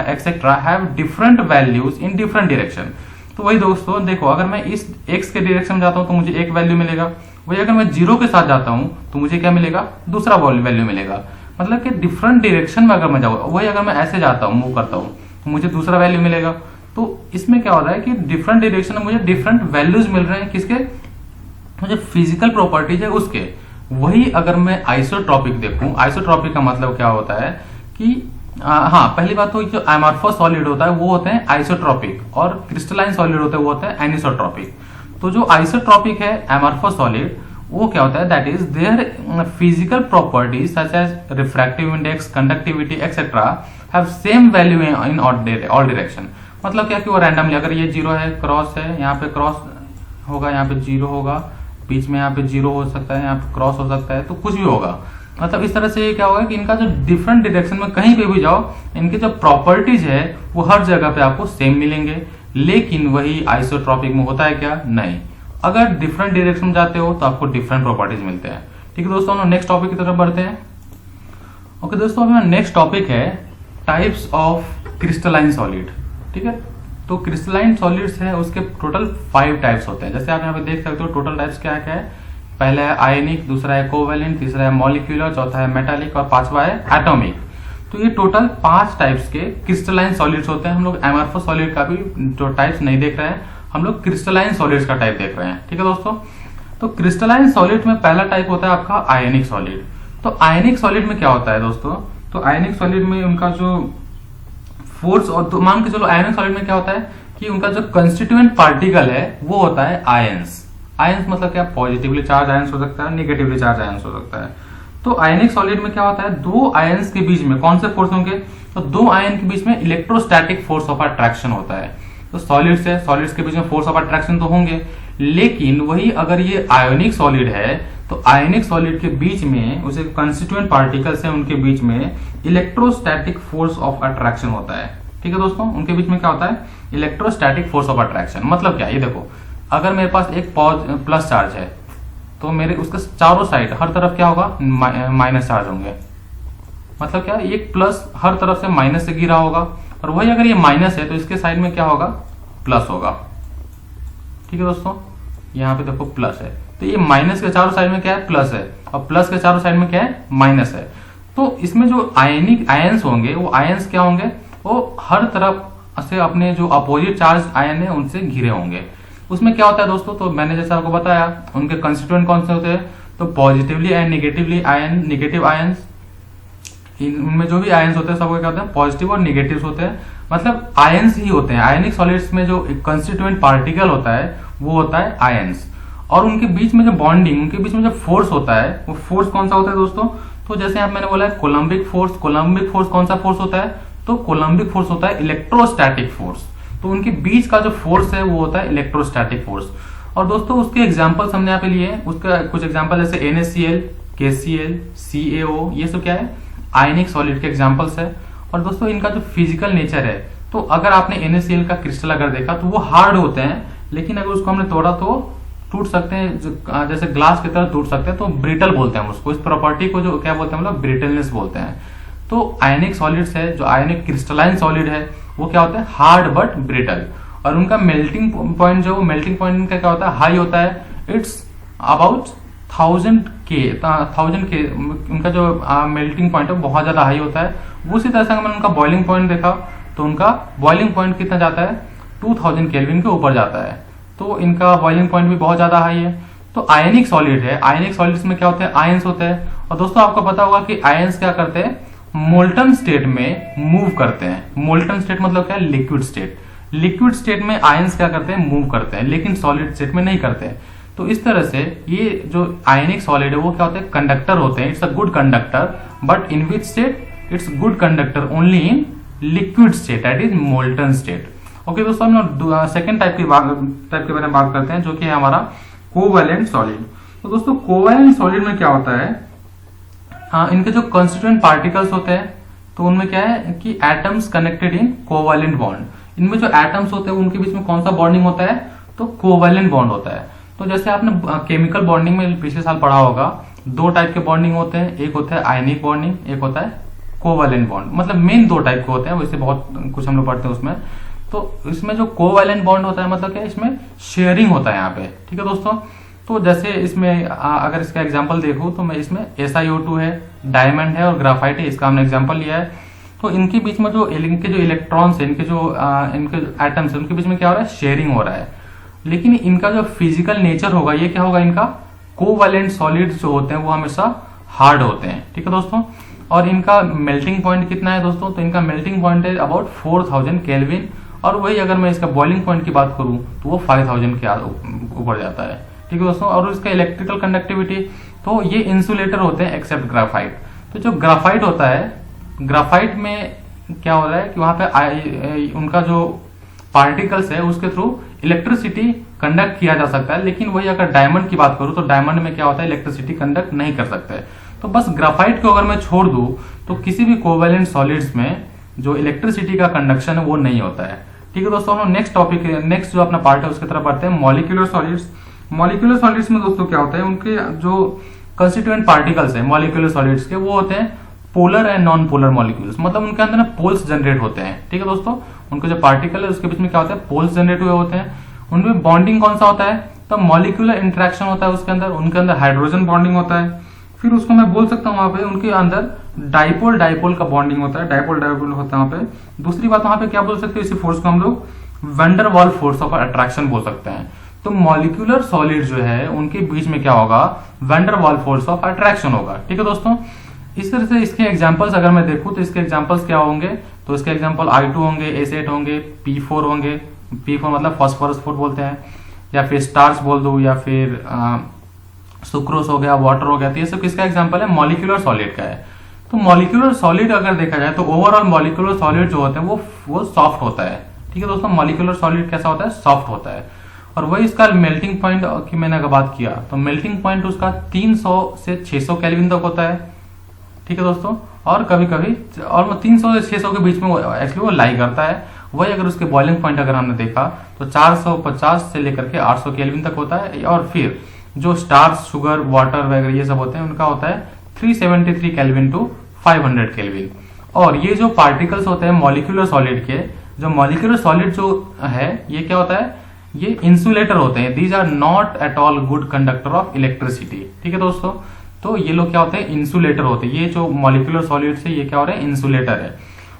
etcetera have different values in different direction. तो वही दोस्तों देखो, अगर मैं इस x के डायरेक्शन में जाता हूं तो मुझे एक वैल्यू मिलेगा, वही अगर मैं 0 के साथ जाता हूं तो मुझे क्या मिलेगा, दूसरा वैल्यू मिलेगा। मतलब कि डिफरेंट डायरेक्शन में अगर मैं जाऊंगा, वही अगर मैं ऐसे जाता हूं, मूव करता हूं, तो मुझे दूसरा वैल्यू मिलेगा। तो इसमें क्या हो रहा है कि डिफरेंट डायरेक्शन में मुझे डिफरेंट वैल्यूज मिल रहे हैं, किसके, मुझे फिजिकल प्रॉपर्टीज है उसके। वही अगर मैं आइसोट्रॉपिक देखूं, आइसोट्रॉपिक का मतलब क्या होता है कि हाँ, पहली बात तो जो एमॉर्फस सॉलिड होता है वो होते हैं आइसोट्रॉपिक, और क्रिस्टलाइन सॉलिड होते हैं वो होते हैं एनिसोट्रॉपिक। तो जो आइसोट्रॉपिक है एमॉर्फस सॉलिड, वो क्या होता है, that is their physical properties such as refractive index, conductivity etcetera have same value in all direction. मतलब क्या कि वो रैंडमली, अगर ये 0 है, क्रॉस है, यहाँ पे क्रॉस होगा, यहाँ पे 0 होगा, बीच में यहाँ पे 0 हो सकता है, यहाँ पे क्रॉस हो सकता है, तो कुछ भी होगा। मतलब इस तरह से क्या होगा कि इनका जो डिफरेंट डायरेक्शन में कहीं पे भी जाओ, इनके जो प्रॉपर्टीज है वो हर जगह पे आपको सेम मिलेंगे। लेकिन वही आइसोट्रॉपिक में होता है क्या, नहीं, अगर डिफरेंट डायरेक्शन में जाते हो तो आपको डिफरेंट प्रॉपर्टीज मिलते हैं। ठीक है दोस्तों, हम नेक्स्ट टॉपिक की तरफ बढ़ते हैं। ओके दोस्तों, हमारा नेक्स्ट टॉपिक है टाइप्स ऑफ क्रिस्टलाइन सॉलिड। ठीक है, तो क्रिस्टलाइन सॉलिड्स है उसके टोटल 5 टाइप्स होते हैं। जैसे आप यहाँ पे देख सकते हो टोटल टाइप्स क्या क्या है, पहला है आयनिक, दूसरा है कोवेलेंट, तीसरा है मॉलिक्यूलर, चौथा है मेटालिक और पांचवा है एटॉमिक। तो ये टोटल 5 टाइप्स के क्रिस्टलाइन सॉलिड्स होते हैं। हम लोग एमॉर्फो सॉलिड का भी जो टाइप्स नहीं देख रहे हैं, हम लोग क्रिस्टलाइन सॉलिड्स का टाइप देख रहे हैं। ठीक है दोस्तों, तो क्रिस्टलाइन सॉलिड में पहला टाइप होता है आपका आयनिक सॉलिड। तो आयनिक सॉलिड में क्या होता है दोस्तों, तो आयनिक सॉलिड में उनका जो फोर्स, और तो मान के चलो आयनिक सॉलिड में क्या होता है कि उनका जो कंस्टिट्यूएंट पार्टिकल है वो होता है आयंस। आयंस मतलब क्या, पॉजिटिवली चार्ज आयंस हो सकता है, निगेटिवली चार्ज आयंस हो सकता है। तो आयनिक सॉलिड में क्या होता है, दो आयंस के बीच में कौन से फोर्स होंगे, तो दो आयन के बीच में इलेक्ट्रोस्टैटिक फोर्स ऑफ अट्रैक्शन होता है। तो सॉलिड्स है, सॉलिड्स के बीच में फोर्स ऑफ अट्रैक्शन तो होंगे, लेकिन वही अगर ये आयोनिक सॉलिड है तो आयोनिक सॉलिड के बीच में उसे कंस्टिट्यूएंट पार्टिकल्स है उनके बीच में इलेक्ट्रोस्टैटिक फोर्स ऑफ अट्रैक्शन होता है। ठीक है दोस्तों, उनके बीच में क्या होता है, इलेक्ट्रोस्टैटिक फोर्स ऑफ अट्रैक्शन। मतलब क्या, ये देखो अगर मेरे पास एक प्लस चार्ज है तो मेरे उसके चारों साइड हर तरफ क्या होगा, माइनस चार्ज होंगे। मतलब क्या, एक प्लस हर तरफ से माइनस से गिरा होगा, और वही अगर ये माइनस है तो इसके साइड में क्या होगा, प्लस होगा। ठीक है दोस्तों, यहाँ पे देखो प्लस है, तो ये माइनस के चारों साइड में क्या है, प्लस है, और प्लस के चारों साइड में क्या है, माइनस है। तो इसमें जो आयनिक आयंस होंगे वो आयंस क्या होंगे, वो हर तरफ से अपने जो अपोजिट चार्ज आयन है उनसे घिरे होंगे। उसमें क्या होता है दोस्तों, तो मैंने जैसा आपको बताया उनके कंस्टिट्यूएंट कौन से होते हैं, तो positively and negatively ion, negative ions, इनमें जो भी आयंस होते हैं सबको क्या होते हैं, पॉजिटिव और निगेटिव होते हैं, मतलब आयंस ही होते हैं। आयनिक सॉलिड्स में जो कंस्टिट्यूएंट पार्टिकल होता है वो होता है आयंस, और उनके बीच में जो बॉन्डिंग, उनके बीच में जो फोर्स होता है वो फोर्स कौन सा होता है दोस्तों, तो जैसे आप मैंने बोला है कोलम्बिक फोर्स। कोलम्बिक फोर्स कौन सा फोर्स होता है, तो कोलम्बिक फोर्स होता है इलेक्ट्रोस्टैटिक फोर्स। तो उनके बीच का जो फोर्स है वो होता है इलेक्ट्रोस्टैटिक फोर्स। और दोस्तों उसके एग्जांपल्स हमने यहाँ पे लिए, उसका कुछ एग्जांपल जैसे NaCl, KCl, CaO, ये सब क्या है, आयनिक सॉलिड के एग्जांपल्स है। और दोस्तों इनका जो फिजिकल नेचर है, तो अगर आपने NaCl का क्रिस्टल अगर देखा तो वो हार्ड होते हैं, लेकिन अगर उसको हमने तोड़ा तो टूट सकते हैं, जैसे ग्लास की तरह टूट सकते हैं, तो ब्रिटल बोलते हैं हम उसको। इस प्रॉपर्टी को जो क्या बोलते हैं, मतलब ब्रिटलनेस बोलते हैं। तो आयनिक सॉलिड्स है, जो आयनिक क्रिस्टलाइन सॉलिड है वो क्या होता है, हार्ड बट ब्रिटल। और उनका मेल्टिंग पॉइंट, जो मेल्टिंग पॉइंट इनका क्या होता है, हाई होता है, इट्स अबाउट 1000 K। उनका जो मेल्टिंग पॉइंट है बहुत ज्यादा हाई होता है। उसी तरह से अगर मैंने उनका बॉइलिंग पॉइंट देखा तो उनका बॉइलिंग पॉइंट कितना जाता है, 2000 केल्विन के ऊपर जाता है। तो इनका बॉइलिंग पॉइंट भी बहुत ज्यादा हाई है। तो आयनिक सॉलिड है, आयनिक सॉलिड्स में क्या होते हैं, आयंस होते हैं। और दोस्तों आपको पता होगा कि आयंस क्या करते हैं, मोल्टन स्टेट में मूव करते हैं। मोल्टन स्टेट मतलब क्या है, लिक्विड स्टेट। लिक्विड स्टेट में आयंस क्या करते हैं, मूव करते हैं, लेकिन सॉलिड स्टेट में नहीं करते हैं। तो इस तरह से ये जो आयनिक सॉलिड है वो क्या होते हैं, कंडक्टर होते हैं। It's a good conductor, but in which state, it's good conductor only in liquid state, that is molten state. Okay दोस्तों, हम लोग सेकेंड टाइप के बारे में बात करते हैं, जो कि है हमारा कोवैलेंट सॉलिड। तो दोस्तों कोवैलेंट सॉलिड में क्या होता है, इनके जो कंस्टिट्यूएंट पार्टिकल्स होते हैं तो उनमें क्या है कि atoms connected in covalent bond. इनमें जो एटम्स होते हैं उनके बीच में कौन सा बॉन्डिंग होता है, तो कोवैलेंट बॉन्ड होता है। तो जैसे आपने केमिकल बॉन्डिंग में पिछले साल पढ़ा होगा, दो टाइप के बॉन्डिंग होते हैं, एक होता है आयनिक बॉन्डिंग, एक होता है कोवैलेंट बॉन्ड। मतलब मेन दो टाइप के होते हैं, वैसे बहुत कुछ हम लोग पढ़ते हैं उसमें। तो इसमें जो कोवैलेंट बॉन्ड होता है मतलब क्या है, इसमें शेयरिंग होता है यहाँ पे। ठीक है दोस्तों, तो जैसे इसमें अगर इसका एग्जांपल देखूं तो मैं इसमें SiO2 है, डायमंड है और ग्राफाइट है, इसका हमने एग्जांपल लिया है। तो इनके बीच में जो इनके जो इलेक्ट्रॉन्स है, इनके जो एटम्स है, उनके बीच में क्या हो रहा है, शेयरिंग हो रहा है। लेकिन इनका जो फिजिकल नेचर होगा ये क्या होगा, इनका कोवैलेंट सॉलिड्स जो होते हैं वो हमेशा हार्ड होते हैं। ठीक है दोस्तों, और इनका मेल्टिंग पॉइंट कितना है दोस्तों, तो इनका मेल्टिंग पॉइंट है अबाउट 4000 केल्विन। और वही अगर मैं इसका बॉइलिंग पॉइंट की बात करूं तो वो 5000 के ऊपर जाता है। ठीक है दोस्तों, और इसका इलेक्ट्रिकल कंडक्टिविटी, तो ये इंसुलेटर होते हैं एक्सेप्ट ग्राफाइट। तो जो ग्राफाइट होता है, ग्राफाइट में क्या हो रहा है कि वहां पे उनका जो पार्टिकल्स है उसके थ्रू इलेक्ट्रिसिटी कंडक्ट किया जा सकता है। लेकिन वही अगर डायमंड की बात करूं तो डायमंड में क्या होता है, इलेक्ट्रिसिटी कंडक्ट नहीं कर सकता है। तो बस ग्राफाइट को अगर मैं छोड़ दूं तो किसी भी कोवैलेंट सॉलिड्स में जो इलेक्ट्रिसिटी का कंडक्शन है वो नहीं होता है। ठीक है दोस्तों, हम नेक्स्ट टॉपिक, नेक्स्ट जो अपना पार्ट है उसकी तरफ बढ़ते हैं, मॉलिक्यूलर सॉलिड्स। मॉलिक्यूलर सॉलिड्स में दोस्तों क्या होता है, उनके जो कंस्टिट्यूएंट पार्टिकल्स है मॉलिक्यूलर सॉलिड्स के, वो होते हैं polar and non polar molecules. मतलब उनके अंदर ना पोल्स जनरेट होते हैं। ठीक है दोस्तों, उनके जो पार्टिकल है उसके बीच में क्या होता है, पोल्स जनरेट हुए होते हैं। उनमें बॉन्डिंग कौन सा होता है, तो मॉलिक्यूलर इंटरेक्शन होता है उसके अंदर, उनके अंदर हाइड्रोजन बॉन्डिंग होता है। फिर उसको मैं बोल सकता हूँ वहां पे उनके अंदर डाइपोल डाइपोल का बॉन्डिंग होता है, डाइपोल डाइपोल होता है वहां पे। दूसरी बात वहां पे क्या बोल सकते हैं, इसी फोर्स को हम लोग वैन डर वाल फोर्स ऑफ अट्रैक्शन बोल सकते हैं। तो मॉलिक्यूलर सॉलिड जो है उनके बीच में क्या होगा, वैन डर वाल फोर्स ऑफ अट्रैक्शन होगा। ठीक है दोस्तों, इस तरह से इसके एग्जांपल्स अगर मैं देखूं तो इसके एग्जांपल्स क्या होंगे, तो इसके एग्जांपल I2 होंगे, S8 होंगे, P4 होंगे, P4 मतलब फॉस्फोरस 4 बोलते हैं, या फिर स्टार्च बोल दो, या फिर सुक्रोस हो गया, वाटर हो गया। तो ये सब किसका एग्जांपल है, मॉलिक्यूलर सॉलिड का है। तो मॉलिक्यूलर सॉलिड अगर देखा जाए तो ओवरऑल मॉलिक्यूलर सॉलिड जो होते हैं वो सॉफ्ट होता है। ठीक है दोस्तों, मॉलिक्यूलर सॉलिड कैसा होता है, सॉफ्ट होता है। और वही इसका मेल्टिंग पॉइंट की मैंने अगर बात किया तो मेल्टिंग पॉइंट उसका 300 से 600 केल्विन तक होता है। ठीक है दोस्तों, और कभी कभी और 300 से 600 के बीच में एक्चुअली वो लाई करता है। वही अगर उसके बॉइलिंग पॉइंट अगर हमने देखा तो 450 से लेकर के 800 केल्विन तक होता है। और फिर जो स्टार्च, शुगर, वाटर वगैरह ये सब होते हैं उनका होता है 373 केल्विन टू 500 केल्विन। और ये जो पार्टिकल्स होते हैं मॉलिक्यूलर सॉलिड के, जो मॉलिक्यूलर सॉलिड जो है ये क्या होता है, ये इंसुलेटर होते हैं। These are not at all good conductor of electricity. ठीक है दोस्तों, तो ये लोग क्या होते हैं, इंसुलेटर होते हैं। ये जो मॉलिक्यूलर सॉलिड से ये क्या हो रहे हैं, इंसुलेटर है।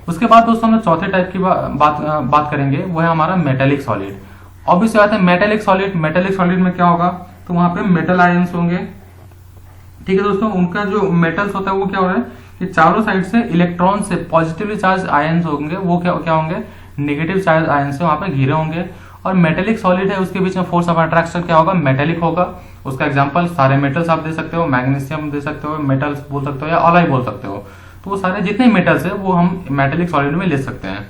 उसके बाद दोस्तों हम चौथे टाइप की बात करेंगे, वो है हमारा मेटेलिक सॉलिड। ऑब्वियसली बात है मेटेलिक सॉलिड, मेटेलिक सॉलिड में क्या होगा, तो वहां पे मेटल आयंस होंगे। ठीक है दोस्तों, उनका जो मेटल्स होता है वो क्या हो रहा है कि चारों साइड से इलेक्ट्रॉन से पॉजिटिवली चार्ज आयंस होंगे, वो क्या होंगे, नेगेटिव चार्ज आयंस से वहां पे घिरे होंगे। और मेटेलिक सॉलिड है उसके बीच में फोर्स ऑफ अट्रैक्शन क्या होगा, मेटेलिक होगा। उसका एग्जांपल सारे मेटल्स आप दे सकते हो, मैग्नीशियम दे सकते हो, मेटल्स बोल सकते हो, या अलॉय बोल सकते हो। तो वो सारे जितने मेटल्स है वो हम मेटेलिक सॉलिड में ले सकते हैं।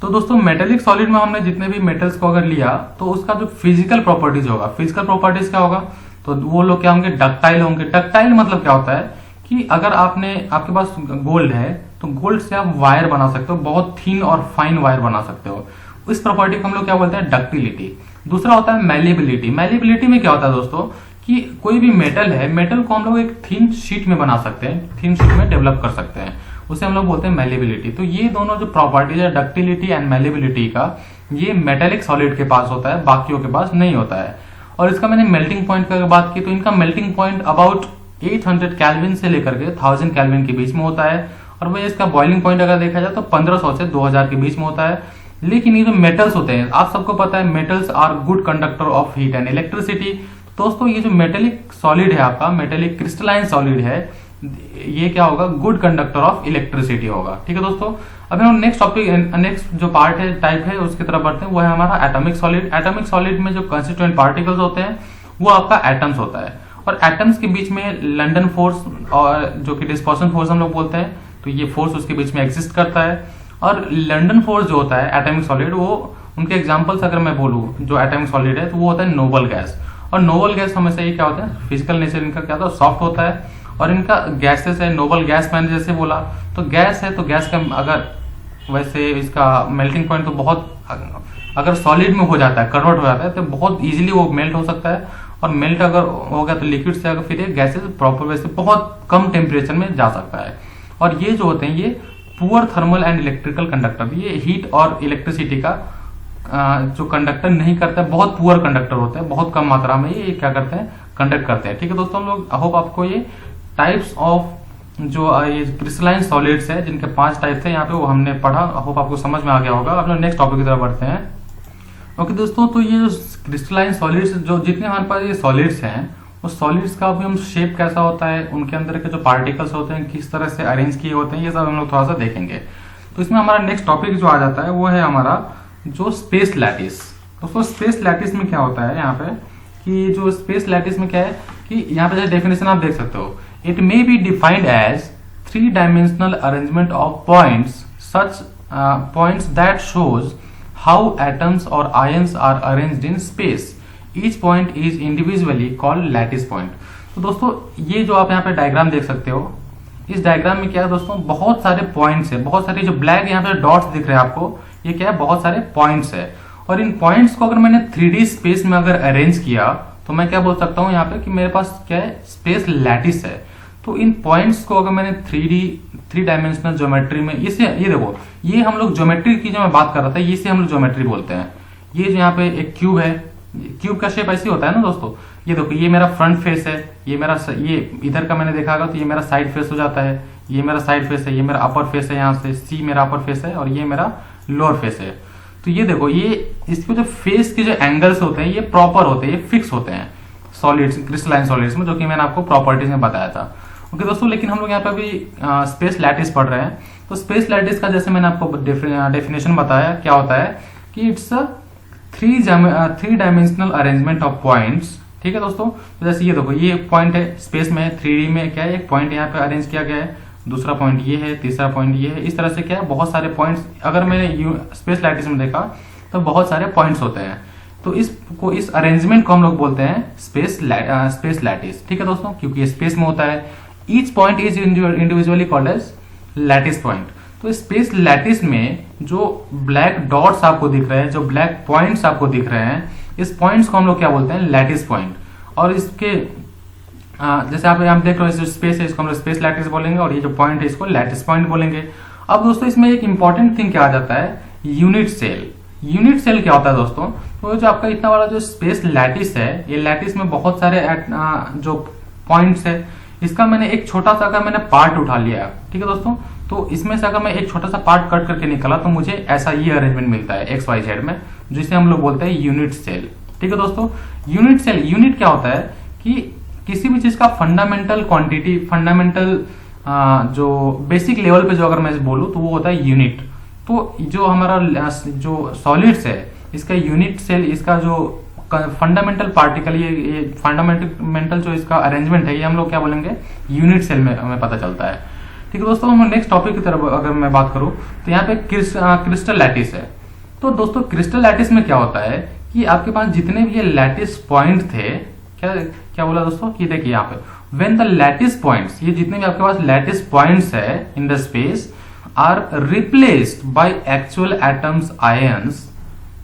तो दोस्तों मेटेलिक सॉलिड में हमने जितने भी मेटल्स को अगर लिया तो उसका जो फिजिकल प्रॉपर्टीज होगा, फिजिकल प्रॉपर्टीज क्या होगा, तो वो लोग क्या होंगे, डक्टाइल होंगे। डक्टाइल मतलब क्या होता है कि अगर आपके पास गोल्ड है तो गोल्ड से आप वायर बना सकते हो, बहुत थिन और फाइन वायर बना सकते हो। इस प्रॉपर्टी को हम लोग क्या बोलते हैं, डक्टिलिटी। दूसरा होता है मैलिबिलिटी। मैलिबिलिटी में क्या होता है दोस्तों कि कोई भी मेटल है, मेटल को हम लोग एक थिन शीट में बना सकते हैं, थिन शीट में डेवलप कर सकते हैं, उसे हम लोग बोलते हैं मैलिबिलिटी। तो ये दोनों जो प्रॉपर्टीज है डक्टिलिटी एंड मैलिबिलिटी का, ये मेटेलिक सॉलिड के पास होता है, बाकियों के पास नहीं होता है। और इसका मैंने मेल्टिंग पॉइंट की बात की तो इनका मेल्टिंग पॉइंट अबाउट 800 केल्विन से लेकर के 1000 केल्विन के बीच में होता है। और वही इसका बॉइलिंग पॉइंट अगर देखा जाए तो 1500 से 2000 के बीच में होता है। लेकिन ये जो मेटल्स होते हैं, आप सबको पता है metals are good conductor of heat and electricity. दोस्तों ये जो मेटेलिक सॉलिड है आपका, मेटेलिक क्रिस्टलाइन सॉलिड है, ये क्या होगा, गुड कंडक्टर ऑफ इलेक्ट्रिसिटी होगा। ठीक है दोस्तों, अभी हम नेक्स्ट टॉपिक, नेक्स्ट जो पार्ट है, टाइप है, उसकी तरफ बढ़ते हैं। वो है हमारा एटॉमिक सॉलिड। एटॉमिक सॉलिड में जो कंस्टिट्यूएंट पार्टिकल्स होते हैं वो आपका एटम्स होता है। और एटम्स के बीच में लंडन फोर्स और जो कि डिस्पर्सन फोर्स हम लोग बोलते हैं, तो ये फोर्स उसके बीच में एग्जिस्ट करता है। और लंडन फोर्स जो होता है एटॉमिक सॉलिड, वो उनके एग्जांपल्स अगर मैं बोलूं जो एटॉमिक सॉलिड है तो वो होता है नोबल गैस। और नोबल गैस हमेशा ये क्या होता है, फिजिकल नेचर इनका क्या होता है, सॉफ्ट होता है। और इनका गैसेस है, नोबल गैस मैंने जैसे बोला तो गैस है, तो गैस का अगर वैसे इसका मेल्टिंग पॉइंट तो बहुत, अगर सॉलिड में हो जाता है, कन्वर्ट हो जाता है तो बहुत इजीली वो मेल्ट हो सकता है। और मेल्ट अगर हो गया तो लिक्विड से अगर फिर गैसेस प्रॉपर वैसे बहुत कम टेम्परेचर में जा सकता है। और ये जो होते हैं ये poor thermal and electrical conductor, ये हीट और इलेक्ट्रिसिटी का जो कंडक्टर नहीं करता है, बहुत पुअर कंडक्टर होता है, बहुत कम मात्रा में ये क्या करते हैं, कंडक्ट करते हैं। ठीक है दोस्तों, हम लोग होप आपको ये टाइप्स ऑफ जो ये क्रिस्टलाइन सॉलिड्स है जिनके 5 टाइप थे यहाँ पे वो हमने पढ़ा, होप आपको समझ में आ गया होगा। अब नेक्स्ट टॉपिक की तरफ बढ़ते हैं। ओके दोस्तों, तो ये जो क्रिस्टलाइन सॉलिड्स, जो जितने हमारे पास ये सॉलिड्स हैं, उस सॉलिड्स का भी हम शेप कैसा होता है, उनके अंदर के जो पार्टिकल्स होते हैं किस तरह से अरेंज किए होते हैं, ये सब हम लोग थोड़ा सा देखेंगे। तो इसमें हमारा नेक्स्ट टॉपिक जो आ जाता है वो है हमारा जो स्पेस लैटिस। दोस्तों स्पेस लैटिस में क्या होता है यहाँ पे कि जो स्पेस लैटिस में क्या है कि यहाँ पे डेफिनेशन आप देख सकते हो, it may be defined as 3-dimensional arrangement of points, such points that shows how atoms और ions are arranged in space. Each point is individually called lattice point. तो दोस्तों ये जो आप यहाँ पे डायग्राम देख सकते हो, इस डायग्राम में क्या है दोस्तों, बहुत सारे पॉइंट्स है, बहुत सारे जो ब्लैक यहाँ पे डॉट्स दिख रहे हैं आपको, ये क्या है, बहुत सारे पॉइंट्स है। और इन पॉइंट्स को अगर मैंने 3D स्पेस में अगर अरेंज किया तो मैं क्या बोल सकता हूँ यहाँ पे कि मेरे पास क्या है, स्पेस लैटिस है। तो इन पॉइंट्स को अगर मैंने 3 डायमेंशनल ज्योमेट्री में, ये देखो, ये हम लोग ज्योमेट्री की जो मैं बात कर रहा था, इसे हम लोग ज्योमेट्री बोलते हैं। ये जो यहाँ पे एक क्यूब है, क्यूब का शेप ऐसे होता है ना दोस्तों। ये देखो, ये मेरा फ्रंट फेस है, ये इधर का मैंने देखा होगा तो ये मेरा साइड फेस हो जाता है, ये मेरा साइड फेस है, ये मेरा अपर फेस है, यहाँ से सी मेरा अपर फेस है और ये मेरा लोअर फेस है। तो ये देखो, ये इसके जो फेस के जो एंगल्स होते हैं ये प्रॉपर होते हैं, ये फिक्स होते हैं सॉलिड्स, क्रिस्टलाइन सॉलिड्स में, जो कि मैंने आपको प्रॉपर्टीज में बताया था। ओके दोस्तों, लेकिन हम लोग यहाँ पे अभी स्पेस लैटिस पढ़ रहे हैं। तो स्पेस लैटिस का जैसे मैंने आपको डेफिनेशन बताया, क्या होता है कि it's a three dimensional arrangement of points. ठीक है दोस्तों, तो जैसे ये देखो, ये पॉइंट है स्पेस में 3D में, क्या है, एक पॉइंट यहाँ पे अरेंज किया गया है, दूसरा पॉइंट ये है, तीसरा पॉइंट ये है। इस तरह से क्या है, बहुत सारे पॉइंट्स, अगर मैंने स्पेस लैटिस में देखा तो बहुत सारे पॉइंट्स होते हैं। तो इस अरेंजमेंट को हम लोग बोलते हैं स्पेस लैटिस। ठीक है दोस्तों, क्योंकि ये स्पेस में होता है। Each point is individually called as lattice point. तो स्पेस लैटिस में जो ब्लैक डॉट्स आपको दिख रहे हैं, जो ब्लैक पॉइंट्स आपको दिख रहे हैं, इस पॉइंट्स को हम लोग क्या बोलते हैं, लैटिस पॉइंट। और इसके जैसे आप देख रहे हो, जो स्पेस है इसको हम लोग स्पेस लैटिस बोलेंगे और ये जो पॉइंट है इसको लैटिस पॉइंट बोलेंगे। अब दोस्तों इसमें एक इंपॉर्टेंट थिंग क्या आ जाता है, यूनिट सेल। यूनिट सेल क्या होता है दोस्तों, तो जो आपका इतना बड़ा जो स्पेस लैटिस है, ये लैटिस में बहुत सारे जो पॉइंट्स है, इसका मैंने एक छोटा सा अगर मैंने पार्ट उठा लिया, ठीक है दोस्तों, तो इसमें से अगर मैं एक छोटा सा पार्ट कट करके निकाला तो मुझे ऐसा ये अरेंजमेंट मिलता है XYZ में, जिसे हम लोग बोलते हैं यूनिट सेल। ठीक है दोस्तों, यूनिट सेल, यूनिट क्या होता है कि किसी भी चीज का फंडामेंटल क्वांटिटी, फंडामेंटल जो बेसिक लेवल पे जो अगर मैं बोलूं तो वो होता है यूनिट। तो जो हमारा जो सॉलिड्स है, इसका यूनिट सेल, इसका जो फंडामेंटल पार्टिकल, ये फंडामेंटल जो इसका अरेंजमेंट है, ये हम लोग क्या बोलेंगे, यूनिट सेल में हमें पता चलता है। ठीक है दोस्तों, हम नेक्स्ट टॉपिक की तरफ अगर मैं बात करूं तो यहाँ पे क्रिस्टल लैटिस है। तो दोस्तों क्रिस्टल लैटिस में क्या होता है कि आपके पास जितने भी ये लैटिस पॉइंट थे, क्या बोला दोस्तों, कि देखिए यहाँ पे व्हेन द लैटिस पॉइंट्स, ये जितने भी आपके पास लैटिस पॉइंट्स है in the space are replaced by actual atoms ions,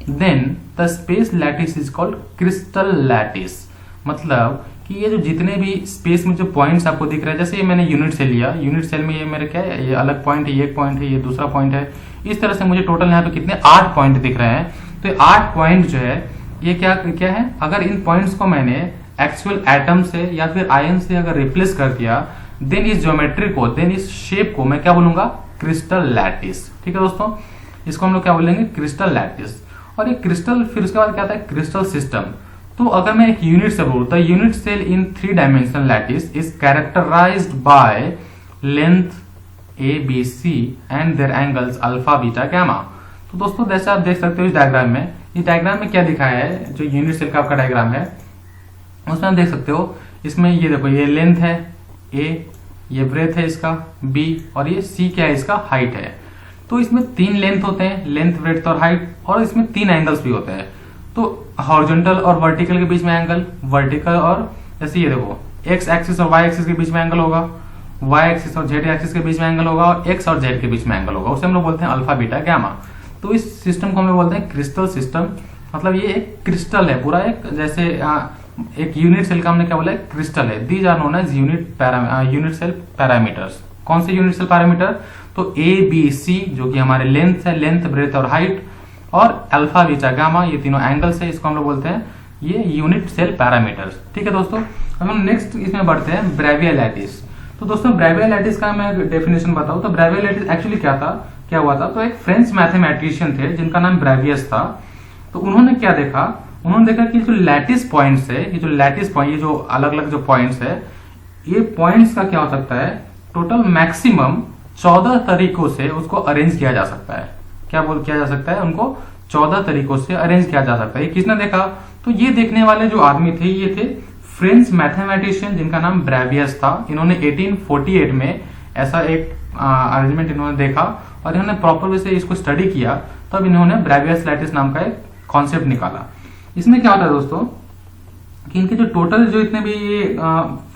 then the space lattice is called crystal lattice. मतलब कि ये जो जितने भी स्पेस में जो पॉइंट्स आपको दिख रहे हैं, जैसे ये मैंने यूनिट सेल लिया, यूनिट सेल में ये मेरे क्या है, ये अलग पॉइंट है, ये एक पॉइंट है, ये दूसरा पॉइंट है, इस तरह से मुझे टोटल यहाँ पे कितने 8 पॉइंट दिख रहे हैं। तो ये 8 पॉइंट जो है ये क्या है, अगर इन पॉइंट्स को मैंने एक्चुअल एटम से या फिर आयन से अगर रिप्लेस कर दिया, देन इस ज्योमेट्री को, देन इस शेप को मैं क्या बोलूंगा, क्रिस्टल लैटिस। ठीक है दोस्तों, इसको हम लोग क्या बोलेंगे, क्रिस्टल लैटिस। और ये क्रिस्टल, फिर उसके बाद क्या आता है, क्रिस्टल सिस्टम। तो अगर मैं एक यूनिट से बोलूं तो unit cell in 3 dimensional lattice is characterised by length ABC and their angles alpha beta gamma. तो दोस्तों जैसे आप देख सकते हो इस डायग्राम में, इस डायग्राम में क्या दिखाया है, जो यूनिट सेल का आपका डायग्राम है उसमें आप देख सकते हो, इसमें ये देखो, ये लेंथ है A, ये ब्रेथ है इसका B, और ये C क्या है, इसका हाइट है। तो इसमें 3 लेंथ होते हैं, लेंथ, ब्रेथ और हाइट, और इसमें 3 एंगल्स भी होते हैं। तो हॉरिजॉन्टल और वर्टिकल के बीच में एंगल, वर्टिकल और जैसे ये देखो X एक्सिस और Y एक्सिस के बीच में एंगल होगा, Y एक्सिस और Z एक्सिस के बीच में एंगल होगा, और X और Z के बीच में एंगल होगा, उसे हम लोग बोलते हैं अल्फा बीटा गामा। तो इस सिस्टम को हम लोग बोलते हैं क्रिस्टल सिस्टम। मतलब ये एक क्रिस्टल है पूरा, एक जैसे एक यूनिट सेल का हमने क्या बोला, क्रिस्टल है। These are known as unit cell parameters. कौन से यूनिट सेल पैरामीटर, तो ABC जो कि हमारे लेंथ है, लेंथ, ब्रेथ और हाइट, और अल्फा बीटा गामा, ये तीनों एंगल्स है, इसको हम लोग बोलते हैं ये यूनिट सेल पैरामीटर्स। ठीक है दोस्तों, अब हम नेक्स्ट इसमें बढ़ते हैं, ब्रेवियर लैटिस। तो दोस्तों ब्रेवियर लैटिस का मैं डेफिनेशन बताऊं तो ब्रेवियर लैटिस एक्चुअली क्या हुआ था, तो एक फ्रेंच मैथमेटिशियन थे जिनका नाम ब्रेवियस था। तो उन्होंने क्या देखा, उन्होंने देखा कि जो लैटिस पॉइंट्स है, ये जो लैटिस पॉइंट, ये जो अलग अलग जो पॉइंट्स है, ये पॉइंट्स का क्या हो सकता है, टोटल मैक्सिमम 14 तरीकों से उसको अरेंज किया जा सकता है। किया जा सकता है, उनको 14 तरीकों से अरेंज किया जा सकता है। किसने देखा, तो ये देखने वाले जो आदमी थे, ये थे फ्रेंच मैथमेटिशियन जिनका नाम ब्रेवियस था। इन्होंने 1848 में ऐसा एक अरेंजमेंट इन्होंने देखा और इन्होंने प्रॉपर वे से इसको स्टडी किया, तब इन्होंने ब्रेवियस लैटिस नाम का एक कॉन्सेप्ट निकाला। इसमें क्या होता है दोस्तों कि इनके जो टोटल जो इतने भी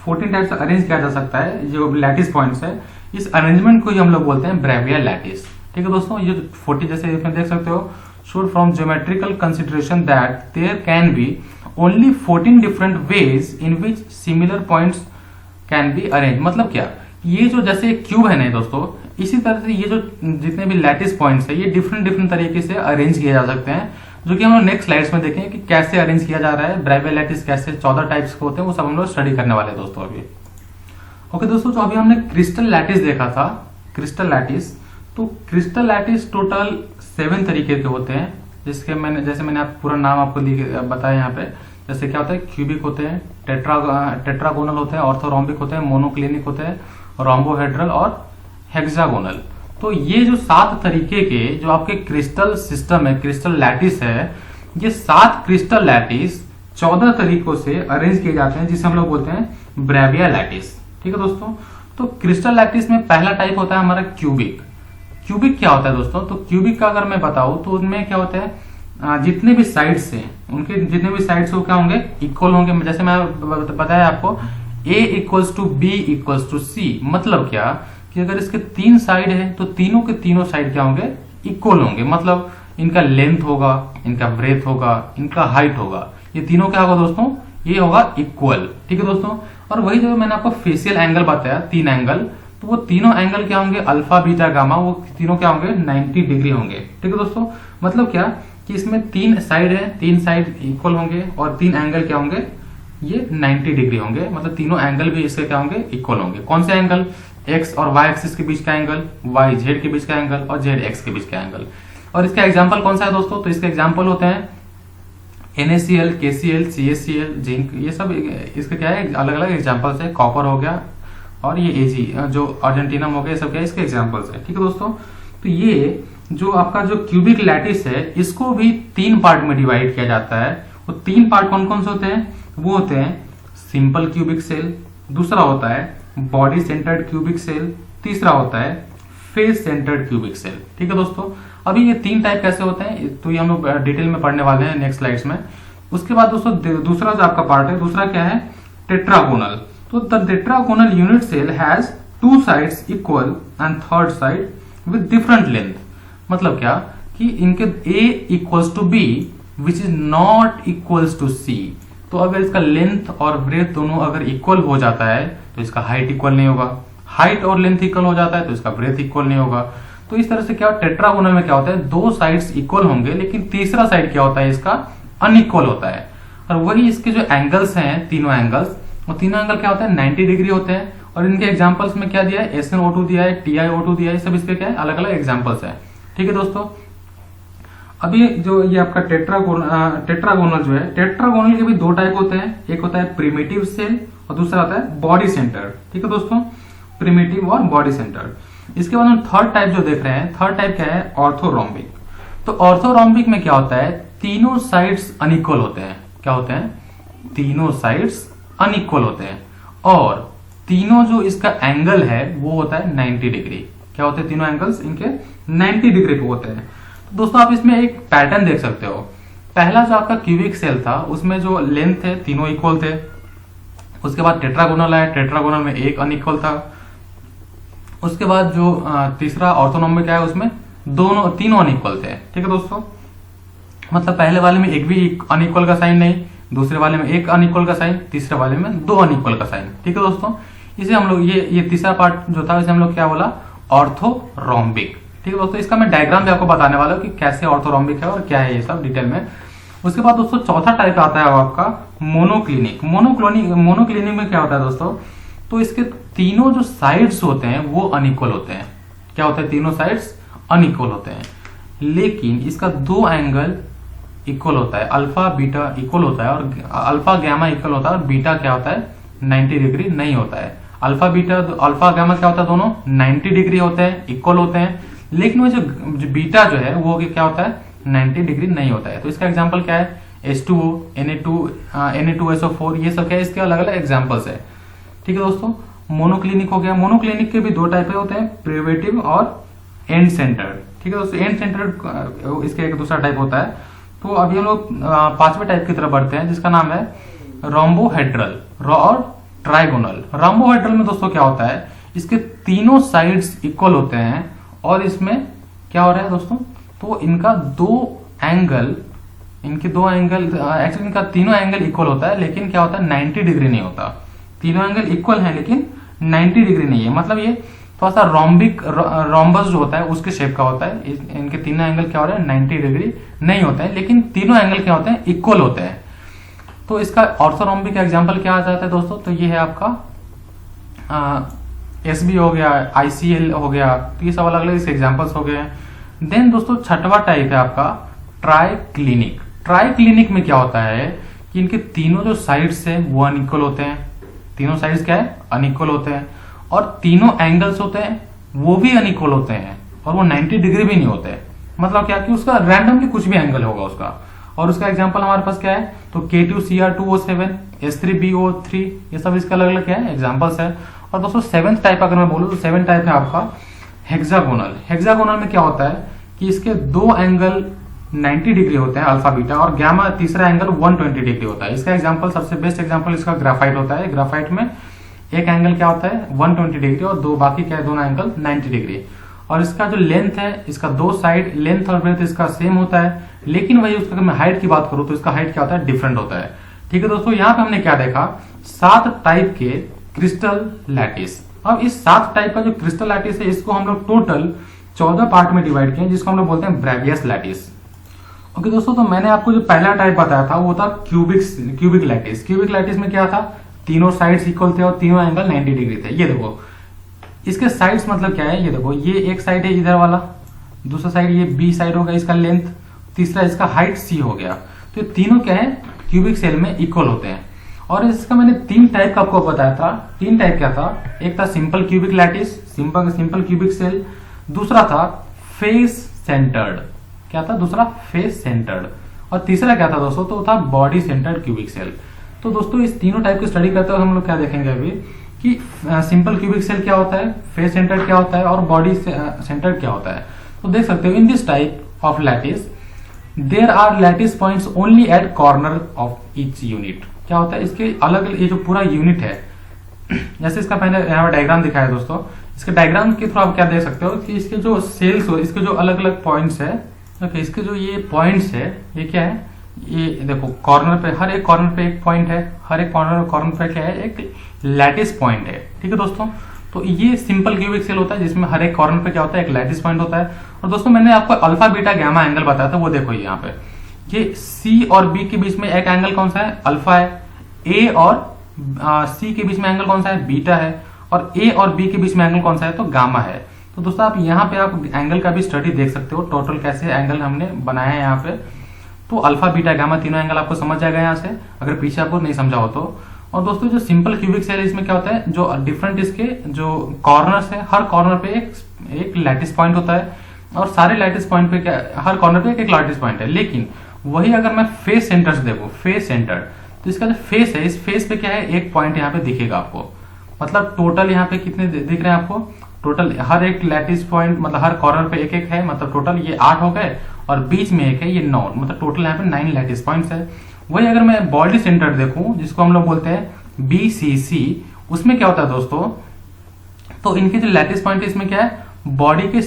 14 टाइप से अरेंज किया जा सकता है जो लैटिस पॉइंट्स है, इस अरेंजमेंट को ही हम लोग बोलते हैं ब्रेवियर लैटिस। ठीक है दोस्तों, ये 40 जैसे इसमें देख सकते हो, showed from geometrical consideration that there can be only 14 different ways in which similar points can be arrange. मतलब क्या, ये जो जैसे क्यूब है ना दोस्तों, इसी तरह से ये जो जितने भी लैटिस पॉइंट्स है, ये डिफरेंट तरीके से अरेंज किए जा सकते हैं, जो कि हम लोग नेक्स्ट स्लाइड्स में देखेंगे कि कैसे अरेंज किया जा रहा है, ब्राइवियल लैटिस कैसे 14 टाइप्स के होते हैं, वो सब हम लोग स्टडी करने वाले हैं दोस्तों अभी। ओके दोस्तों, जो अभी हमने क्रिस्टल लैटिस देखा था, क्रिस्टल लैटिस, तो क्रिस्टल लैटिस टोटल 7 तरीके के होते हैं, जैसे मैंने आप पूरा नाम आपको बताया यहाँ पे। जैसे क्या होता है, क्यूबिक होते हैं, टेट्रागोनल होते हैं, ऑर्थोरोम्बिक होते हैं, मोनोक्लिनिक होते हैं, रोम्बोहेड्रल और हेक्सागोनल। तो ये जो 7 तरीके के जो आपके क्रिस्टल सिस्टम है, क्रिस्टल लैटिस है, ये 7 क्रिस्टल लैटिस 14 तरीकों से अरेंज किए जाते हैं, जिसे हम लोग बोलते हैं ब्रावियल लैटिस। ठीक है दोस्तों, तो क्रिस्टल लैटिस में पहला टाइप होता है हमारा क्यूबिक। क्यूबिक क्या होता है दोस्तों, तो क्यूबिक का अगर मैं बताऊं तो उनमें क्या होता है, जितने भी साइड्स हैं उनके जितने भी साइड्स वो क्या होंगे, इक्वल होंगे। जैसे मैं बताया आपको, A equals to B equals to C. मतलब क्या कि अगर इसके 3 साइड है तो तीनों के तीनों साइड क्या होंगे, इक्वल होंगे। मतलब इनका लेंथ होगा, इनका ब्रेथ होगा, इनका हाइट होगा, ये तीनों क्या होगा दोस्तों, ये होगा इक्वल। ठीक है दोस्तों, और वही जो मैंने आपको फेशियल एंगल बताया, 3 एंगल, तो वो तीनों एंगल क्या होंगे, अल्फा बीटा गामा, वो तीनों क्या होंगे, 90 डिग्री होंगे। ठीक है दोस्तों, मतलब क्या कि इसमें 3 साइड है, 3 साइड इक्वल होंगे और 3 एंगल क्या होंगे, ये 90 डिग्री होंगे। मतलब तीनों एंगल भी इसके क्या होंगे, इक्वल होंगे। कौन से एंगल, एक्स और वाई एक्सिस के बीच का एंगल, वाई जेड के बीच का एंगल और जेड एक्स के बीच का एंगल। और इसका एग्जांपल कौन सा है दोस्तों, तो इसके एग्जांपल होते हैं NaCl, KCl, CaCl, जिंक, ये सब इसके क्या है, अलग अलग एग्जांपल्स है। कॉपर हो गया और ये Ag जो अर्जेंटीनम हो गया, ये सब क्या है, इसके एग्जांपल्स है। ठीक है दोस्तों, तो ये जो आपका जो क्यूबिक लैटिस है, इसको भी 3 पार्ट में डिवाइड किया जाता है। वो 3 पार्ट कौन कौन से होते हैं, वो होते हैं सिंपल क्यूबिक सेल, दूसरा होता है बॉडी सेंटर्ड क्यूबिक सेल, तीसरा होता है फेस सेंटर्ड क्यूबिक सेल। ठीक है दोस्तों, अभी ये 3 टाइप कैसे होते हैं तो ये हम लोग डिटेल में पढ़ने वाले हैं नेक्स्ट स्लाइड्स में। उसके बाद दोस्तों दूसरा जो आपका पार्ट है, दूसरा क्या है, टेट्रागोनल। तो the tetragonal unit cell has 2 sides equal and third side with different length. मतलब क्या कि इनके A equals to B which is not equals to C। तो अगर इसका लेंथ और ब्रेथ दोनों अगर इक्वल हो जाता है तो इसका हाइट इक्वल नहीं होगा, हाइट और लेंथ इक्वल हो जाता है तो इसका ब्रेथ इक्वल नहीं होगा। तो इस तरह से क्या टेट्रागोनल में क्या होता है, 2 साइड्स इक्वल होंगे लेकिन तीसरा साइड क्या होता है, इसका अनइक्वल होता है। और वही इसके जो एंगल्स हैं, तीनों एंगल्स, वो तीनों एंगल क्या होता है, 90 डिग्री होते हैं। और इनके एग्जांपल्स में क्या दिया है, SnO2 दिया है, TiO2 दिया है, सब इसके क्या है, अलग अलग एग्जांपल्स है। ठीक है दोस्तों, अभी जो ये आपका टेट्रागोनल जो है, टेट्रागोनल के भी 2 टाइप होते हैं। एक होता है प्रिमिटिव सेल और दूसरा होता है बॉडी सेंटर। ठीक है दोस्तों, प्रिमिटिव और बॉडी सेंटर। इसके बाद हम थर्ड टाइप जो देख रहे हैं, थर्ड टाइप क्या है, ऑर्थोरोम्बिक। तो ऑर्थोरोम्बिक में क्या होता है, तीनों साइड्स अनइक्वल होते हैं। क्या होते हैं, तीनों साइड्स अनइक्वल होते हैं और तीनों जो इसका एंगल है वो होता है 90 डिग्री। क्या होते हैं, तीनों एंगल्स इनके 90 डिग्री पे होते हैं। तो दोस्तों आप इसमें एक पैटर्न देख सकते हो। पहला जो आपका क्यूबिक सेल था उसमें जो लेंथ थे तीनों इक्वल थे। उसके बाद टेट्रागोनल आया, टेट्रागोनल में एक अनइक्वल था। उसके बाद जो तीसरा ऑर्थोनॉमिक आया उसमें तीनों अनइक्वल थे। ठीक है दोस्तों, मतलब पहले वाले में एक भी अनइक्वल का साइन नहीं, दूसरे वाले में एक अनइक्वल का साइन, तीसरे वाले में 2 अनइक्वल का साइन। ठीक है दोस्तों, इसे हम लोग ये तीसरा पार्ट जो था इसे हम लोग क्या बोला, ऑर्थोरोम्बिक। ठीक है दोस्तों, इसका मैं डायग्राम भी आपको बताने वाला हूँ कि कैसे ऑर्थोरोम्बिक है और क्या है ये सब डिटेल में। उसके बाद दोस्तों चौथा टाइप आता है आपका मोनोक्लिनिक। मोनोक्लिनिक में क्या होता है दोस्तों, तो इसके तीनों जो साइड्स होते हैं वो अनइक्वल होते हैं। क्या होता है, तीनों साइड्स अनइक्वल होते हैं, लेकिन इसका 2 एंगल इक्वल होता है, अल्फा बीटा इक्वल होता है और अल्फा गामा इक्वल होता है और बीटा क्या होता है, 90 डिग्री नहीं होता है। अल्फा गामा क्या होता है, दोनों 90 डिग्री होते हैं, इक्वल होते हैं, लेकिन वो जो बीटा जो है वो क्या होता है, 90 डिग्री नहीं होता है। तो इसका एग्जांपल क्या है, H2O, Na2SO4, ये सब क्या है, इसके अलग अलग एग्जांपल्स है। ठीक है दोस्तों, मोनोक्लिनिक हो गया। मोनोक्लिनिक के भी 2 टाइप होते हैं, प्रिवेटिव और एंड सेंटर्ड। ठीक है दोस्तों, एंड सेंटर्ड इसके एक दूसरा टाइप होता है। तो अभी हम लोग 5वें टाइप की तरफ बढ़ते हैं जिसका नाम है रोम्बोहेड्रल और ट्राइगोनल। रोम्बोहेड्रल में दोस्तों क्या होता है, इसके तीनों साइड्स इक्वल होते हैं और इसमें क्या हो रहा है दोस्तों, तो इनके दो एंगल एक्चुअली इनका तीनों एंगल इक्वल होता है, लेकिन क्या होता है, 90 डिग्री नहीं होता। तीनों एंगल इक्वल है लेकिन 90 डिग्री नहीं है। मतलब ये थोड़ा सा रोम्बिक रोम्बस जो होता है उसके शेप का होता है। इनके तीनों एंगल क्या हो रहे हैं 90 डिग्री नहीं होते हैं, लेकिन तीनों एंगल क्या होते हैं इक्वल होते हैं। तो इसका ऑर्थोरोम्बिक का एग्जांपल क्या आ जाता है दोस्तों, तो ये है आपका SB हो गया, ICL हो गया, तो ये सब अलग अलग इसके एग्जांपल्स हो गए हैं। देन दोस्तों छठवां टाइप है आपका ट्राइक्लिनिक। ट्राइक्लिनिक में क्या होता है कि इनके तीनों जो साइड्स है वो अनइक्वल होते हैं। तीनों साइड्स क्या है अनइक्वल होते हैं, और तीनों एंगल्स होते हैं वो भी अनइक्वल होते हैं, और वो 90 डिग्री भी नहीं होते। मतलब क्या कि उसका रैंडमली कुछ भी एंगल होगा उसका। और उसका एग्जांपल हमारे पास क्या है, तो K2Cr2O7, S3BO3, ये सब इसका अलग अलग क्या है एग्जांपल्स है। और दोस्तों सेवेंथ टाइप अगर मैं बोलूं तो सेवेंथ टाइप है आपका हेक्सागोनल। हेक्सागोनल में क्या होता है कि इसके दो एंगल 90 डिग्री होते हैं अल्फा बीटा, और गामा तीसरा एंगल 120 डिग्री होता है। इसका एग्जांपल सबसे बेस्ट एग्जांपल इसका ग्राफाइट होता है। ग्राफाइट में एक एंगल क्या होता है 120 डिग्री और दो बाकी क्या है दोनों एंगल 90 डिग्री। और इसका जो लेंथ है, इसका दो साइड लेंथ और ब्रेथ इसका सेम होता है, लेकिन वही उसका मैं हाइट की बात करूं तो इसका हाइट क्या होता है डिफरेंट होता है। ठीक है दोस्तों, यहाँ पे हमने क्या देखा 7 टाइप के क्रिस्टल लैटिस। अब इस 7 टाइप का जो क्रिस्टल लैटिस है इसको हम लोग टोटल 14 पार्ट में डिवाइड किए, जिसको हम लोग बोलते हैं ब्रेवियस लैटिस। ओके दोस्तों, तो मैंने आपको जो पहला टाइप बताया था वो था क्यूबिक लैटिस। क्यूबिक लैटिस में क्या था, तीनों साइड्स इक्वल थे और तीनों एंगल 90 डिग्री थे। ये देखो इसके साइड्स मतलब क्या है, ये देखो ये एक साइड है इधर वाला, दूसरा साइड ये B साइड होगा, इसका लेंथ, तीसरा इसका हाइट C हो गया। तो ये तीनों क्या है क्यूबिक सेल में इक्वल होते हैं। और इसका मैंने 3 टाइप का आपको बताया था। 3 टाइप क्या था, एक था simple cubic lattice, simple cubic cell, दूसरा था फेस सेंटर्ड, क्या था दूसरा फेस सेंटर्ड, और तीसरा क्या था दोस्तों, तो था बॉडी सेंटर्ड क्यूबिक सेल। तो दोस्तों इस तीनों टाइप को स्टडी करते हुए हम लोग क्या देखेंगे अभी कि सिंपल क्यूबिक सेल क्या होता है, फेस सेंटर्ड क्या होता है, और बॉडी सेंटर्ड क्या होता है। तो देख सकते हो in this type of lattice there are lattice points only at corner of each unit. क्या होता है इसके अलग अलग ये जो पूरा यूनिट है, जैसे इसका मैंने यहाँ डायग्राम दिखाया दोस्तों, इसके डायग्राम के थ्रू आप क्या देख सकते हो कि इसके जो सेल्स हो, इसके जो अलग अलग पॉइंट्स है, ओके, इसके जो ये पॉइंट्स है ये क्या है, ये देखो कॉर्नर पे हर एक कॉर्नर पे एक पॉइंट है, हर एक कॉर्नर पे क्या है एक लैटिस पॉइंट है। ठीक है दोस्तों, तो ये सिंपल क्यूबिक सेल होता है जिसमें हर एक कॉर्नर पे क्या होता है एक लैटिस पॉइंट होता है। और दोस्तों मैंने आपको अल्फा बीटा गामा एंगल बताया था, वो देखो यहाँ पे ये C और B के बीच में एक एंगल कौन सा है अल्फा है, A और C के बीच में एंगल कौन सा है बीटा है, और A और B के बीच में एंगल कौन सा है तो गामा है। तो दोस्तों आप यहाँ पे आप एंगल का भी स्टडी देख सकते हो, टोटल कैसे एंगल हमने बनाया है यहाँ पे। तो अल्फा बीटा गामा तीनों एंगल आपको समझ जाएगा यहाँ से, अगर पीछे आपको नहीं समझा हो तो। और दोस्तों जो सिंपल क्यूबिक सेल है इसमें क्या होता है, जो डिफरेंट इसके जो कॉर्नर्स है, हर कॉर्नर पे एक लैटिस पॉइंट होता है, और सारे लैटिस पॉइंट पे क्या हर कॉर्नर पे एक लैटिस पॉइंट है। लेकिन वही अगर मैं फेस सेंटर से देखो, फेस सेंटर, तो इसका जो फेस है इस फेस पे क्या है एक पॉइंट यहाँ पे दिखेगा आपको। मतलब टोटल यहाँ पे कितने दिख रहे हैं आपको, टोटल हर एक लैटिस पॉइंट मतलब हर कॉर्नर पे एक एक है, मतलब टोटल ये 8 हो गए, और बीच में एक है ये 9, मतलब टोटल यहाँ पे 9 लैटिस पॉइंट्स है। वही अगर मैं बॉडी सेंटर देखूं जिसको हम लोग बोलते हैं BCC, उसमें क्या होता है दोस्तों, तो इनके जो लैटिस पॉइंट है इसमें क्या है बॉडी के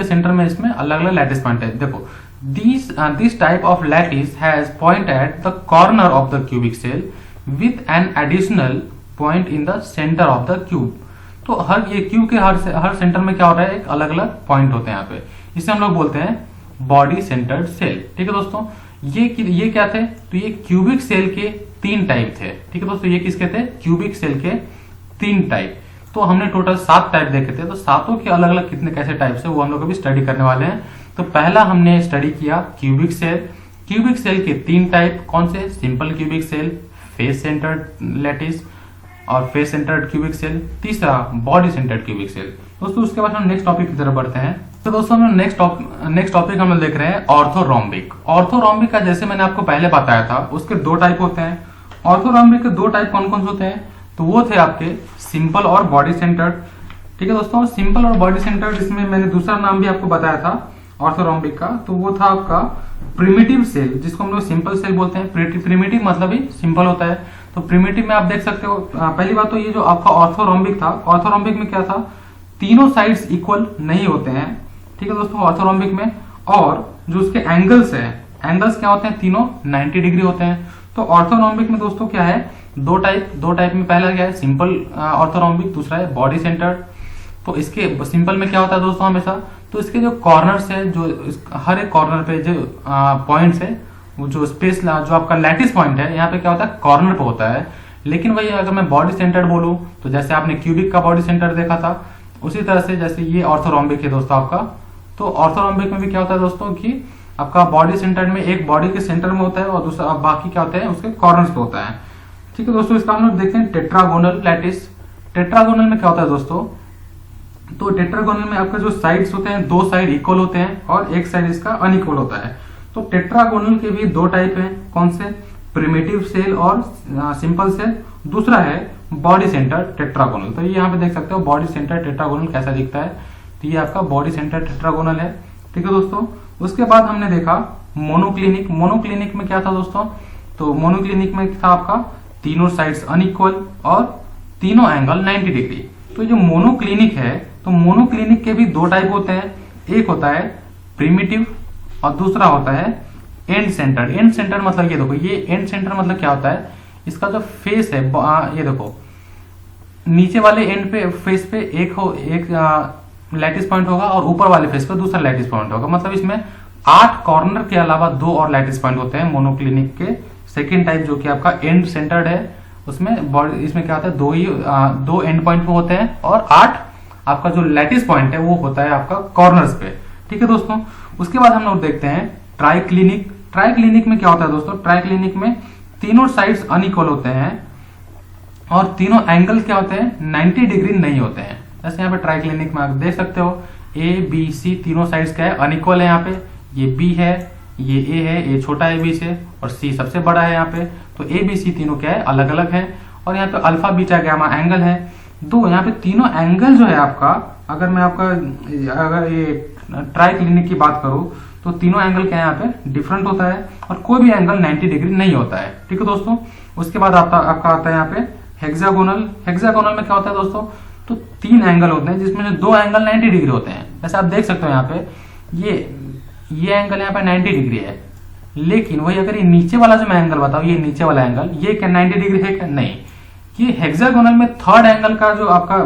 सेंटर में इसमें अलग अलग लैटिस पॉइंट है। देखो this type of lattice has point at the corner of the cubic cell with an additional point in the centre of the cube. तो हर ये क्यूब के हर सेंटर में क्या हो रहा है एक अलग अलग पॉइंट होते हैं यहाँ पे, इसे हम लोग बोलते हैं बॉडी सेंटर्ड सेल। ठीक है दोस्तों, ये क्या थे, तो ये क्यूबिक सेल के 3 टाइप थे। ठीक है दोस्तों, ये किसके थे क्यूबिक सेल के 3 टाइप। तो हमने टोटल 7 टाइप देखे थे, तो सातों के अलग अलग कितने कैसे टाइप्स है वो हम लोग अभी स्टडी करने वाले हैं। तो पहला हमने स्टडी किया क्यूबिक सेल। क्यूबिक सेल के 3 टाइप कौन से, simple cubic cell, face centred lattice और फेस सेंटर्ड क्यूबिक सेल, तीसरा बॉडी सेंटर्ड क्यूबिक सेल। दोस्तों उसके बाद हम नेक्स्ट टॉपिक की तरफ बढ़ते हैं। तो दोस्तों हम नेक्स्ट टॉपिक हम लोग देख रहे हैं ऑर्थोरोम्बिक। ऑर्थोरोम्बिक का जैसे मैंने आपको पहले बताया था उसके 2 टाइप होते हैं। ऑर्थोरोम्बिक के 2 टाइप कौन कौन से होते हैं, तो वो थे आपके सिंपल और बॉडी सेंटर्ड। ठीक है दोस्तों, सिंपल और बॉडी सेंटर्ड, इसमें मैंने दूसरा नाम भी आपको बताया था ऑर्थोरोम्बिक का, तो वो था आपका प्रिमिटिव सेल, जिसको हम लोग सिंपल सेल बोलते हैं। प्रिमिटिव मतलब ही सिंपल होता है। तो प्रिमिटिव में आप देख सकते हो, पहली बात तो ये जो आपका ऑर्थोरोम्बिक था, ऑर्थोरोम्बिक में क्या था, तीनों साइड्स इक्वल नहीं होते हैं। ठीक है दोस्तों, ऑर्थोरोम्बिक में, और जो उसके एंगल्स है, एंगल्स क्या होते हैं, तीनों 90 डिग्री होते हैं। तो ऑर्थोरोम्बिक में दोस्तों क्या है, दो टाइप में, पहला क्या है सिंपल ऑर्थोरोम्बिक, दूसरा है बॉडी सेंटर्ड। तो इसके सिंपल में क्या होता है दोस्तों हमेशा, तो इसके जो कॉर्नर्स है, जो हर एक कॉर्नर पे जो पॉइंट्स है, वो जो स्पेस जो आपका लैटिस पॉइंट है, यहाँ पे क्या होता है कॉर्नर पे होता है। लेकिन वही अगर मैं बॉडी सेंटर्ड बोलूं, तो जैसे आपने क्यूबिक का बॉडी सेंटर देखा था, उसी तरह से जैसे ये ऑर्थोरोम्बिक है दोस्तों आपका, तो ऑर्थोरोम्बिक में भी क्या होता है दोस्तों कि आपका बॉडी सेंटर्ड में एक बॉडी के सेंटर में होता है और दूसरा बाकी क्या होता है उसके कॉर्नर्स पे होता है। ठीक है दोस्तों, इसका हम लोग देखते हैं टेट्रागोनल लैटिस। टेट्रागोनल में क्या होता है दोस्तों, तो टेट्रागोनल में आपका जो साइड्स होते हैं, दो साइड इक्वल होते हैं और एक साइड इसका अनइक्वल होता है। तो टेट्रागोनल के भी दो टाइप हैं, कौन से, प्रिमिटिव सेल और सिंपल सेल। दूसरा है बॉडी सेंटर टेट्रागोनल। तो ये यहाँ पे देख सकते हो बॉडी सेंटर टेट्रागोनल कैसा दिखता है, तो ये आपका बॉडी सेंटर टेट्रागोनल है। ठीक है दोस्तों, उसके बाद हमने देखा मोनोक्लिनिक। मोनोक्लिनिक में क्या था दोस्तों, तो मोनोक्लिनिक में था आपका तीनों साइड्स अनइक्वल और तीनों एंगल 90 डिग्री। तो जो मोनोक्लिनिक है, तो मोनोक्लिनिक के भी दो टाइप होते हैं, एक होता है प्रिमिटिव और दूसरा होता है एंड सेंटर। एंड सेंटर मतलब ये देखो, ये एंड सेंटर मतलब क्या होता है, इसका जो फेस है, ये देखो नीचे वाले एंड पे फेस पे एक लैटिस पॉइंट होगा और ऊपर वाले फेस पे दूसरा लैटिस पॉइंट होगा। मतलब इसमें 8 कॉर्नर के अलावा 2 और लैटिस पॉइंट होते हैं मोनोक्लिनिक के। सेकेंड टाइप जो कि आपका एंड सेंटर्ड है, उसमें बॉडी इसमें क्या होता है, दो एंड पॉइंट पे होते हैं और 8 आपका जो लैटिस पॉइंट है वो होता है आपका कॉर्नर्स पे। ठीक है दोस्तों, उसके बाद हम लोग देखते हैं ट्राइक्लिनिक। ट्राइक्लिनिक में क्या होता है दोस्तों, ट्राइक्लिनिक में तीनों साइड्स अनइक्वल होते हैं और तीनों एंगल क्या होते हैं 90 डिग्री नहीं होते हैं। जैसे यहाँ पे ट्राइक्लिनिक में आप देख सकते हो ए बी सी तीनों साइड्स क्या है अनइक्वल है। यहाँ पे ये बी है, ये ए है, ए छोटा है बी से और सी सबसे बड़ा है यहाँ पे। तो ए बी सी तीनों क्या है अलग अलग है और यहाँ पे अल्फा बीटा गामा एंगल है दो। यहाँ पे तीनों एंगल जो है आपका, अगर मैं आपका अगर ये ट्राइक्लिनिक की बात करूं तो तीनों एंगल क्या है यहाँ पे डिफरेंट होता है और कोई भी एंगल 90 डिग्री नहीं होता है। ठीक है दोस्तों, उसके बाद आपका आता है यहाँ पे हेक्सागोनल। हेक्सागोनल में क्या होता है दोस्तों, तो 3 एंगल होते हैं जिसमें से 2 एंगल 90 डिग्री होते हैं। जैसे आप देख सकते हो यहाँ पे ये एंगल यहाँ पे 90 डिग्री है, लेकिन वही अगर ये नीचे वाला जो मैं एंगल बताऊं, ये नीचे वाला एंगल ये क्या 90 डिग्री है क्या, नहीं। ये हेक्सागोनल में थर्ड एंगल का जो आपका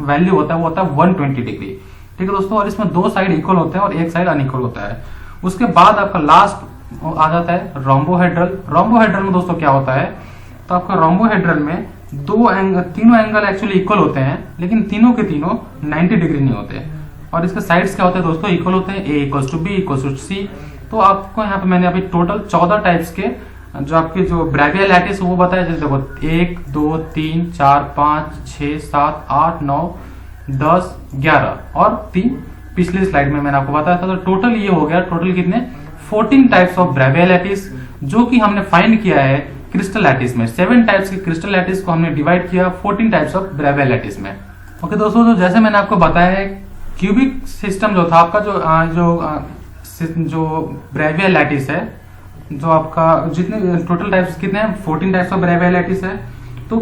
वैल्यू होता है वो होता है 120 डिग्री। ठीक है दोस्तों, और इसमें 2 साइड इक्वल होते हैं और एक साइड अनइक्वल होता है। उसके बाद आपका लास्ट आ जाता है रोम्बोहेड्रल। रोम्बोहेड्रल में दोस्तों क्या होता है, तो आपका रोम्बोहेड्रल में तीनों एंगल एक्चुअली इक्वल होते हैं, लेकिन तीनों के तीनों 90 डिग्री नहीं होते और इसके साइड्स क्या होते हैं दोस्तों इक्वल होते हैं, A equals to B equals to C. तो आपको यहाँ पे मैंने अभी टोटल 14 टाइप्स के जो आपके जो ब्रेवियर लैटिस वो बताया। जैसे देखो 1 2 3 4 5 6 7 8 9 10 11 और 3 पिछली स्लाइड में मैंने आपको बताया था। तो टोटल ये हो गया, टोटल कितने 14 टाइप्स ऑफ ब्रेवियर लैटिस जो कि हमने फाइंड किया है क्रिस्टल लैटिस में। 7 टाइप्स के क्रिस्टल लैटिस को हमने डिवाइड किया 14 टाइप्स ऑफ ब्रेवियर लैटिस में। ओके दोस्तों, तो जैसे मैंने आपको बताया है क्यूबिक सिस्टम जो था आपका जो ब्रेवियर लैटिस है, जो आपका जितने टोटल टाइप्स कितने हैं 14 टाइप्स ऑफ ब्रेवियर लैटिस है। तो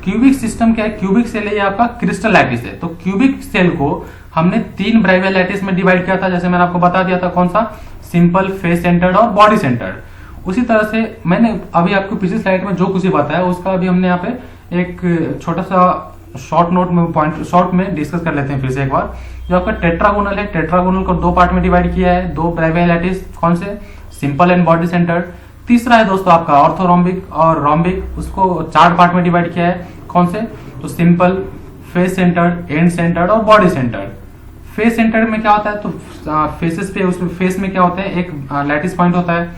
क्यूबिक सिस्टम क्या है, क्यूबिक सेल है आपका क्रिस्टल लैटिस है। तो क्यूबिक सेल को हमने 3 ब्रेवियर लैटिस में डिवाइड किया था, जैसे मैंने आपको बता दिया था कौन सा, सिंपल, फेस सेंटर्ड और बॉडी सेंटर्ड। उसी तरह से मैंने अभी आपको पिछली स्लाइड में जो कुछ बताया उसका अभी हमने यहाँ पे एक छोटा सा शॉर्ट में डिस्कस कर लेते हैं फिर से एक बार। जो आपका टेट्रागोनल है, टेट्रागोनल को 2 पार्ट में डिवाइड किया है, 2 ब्रेवियर लैटिस, कौन से, सिंपल एंड बॉडी सेंटर्ड। तीसरा है दोस्तों आपका ऑर्थोरोम्बिक और रोम्बिक, उसको 4 पार्ट में डिवाइड किया है, कौन से, तो simple, face centred, and centred और बॉडी सेंटर्ड। फेस सेंटर्ड में क्या होता है, तो फेसेस पे उसमें फेस में क्या होता है एक लैटिस पॉइंट होता है।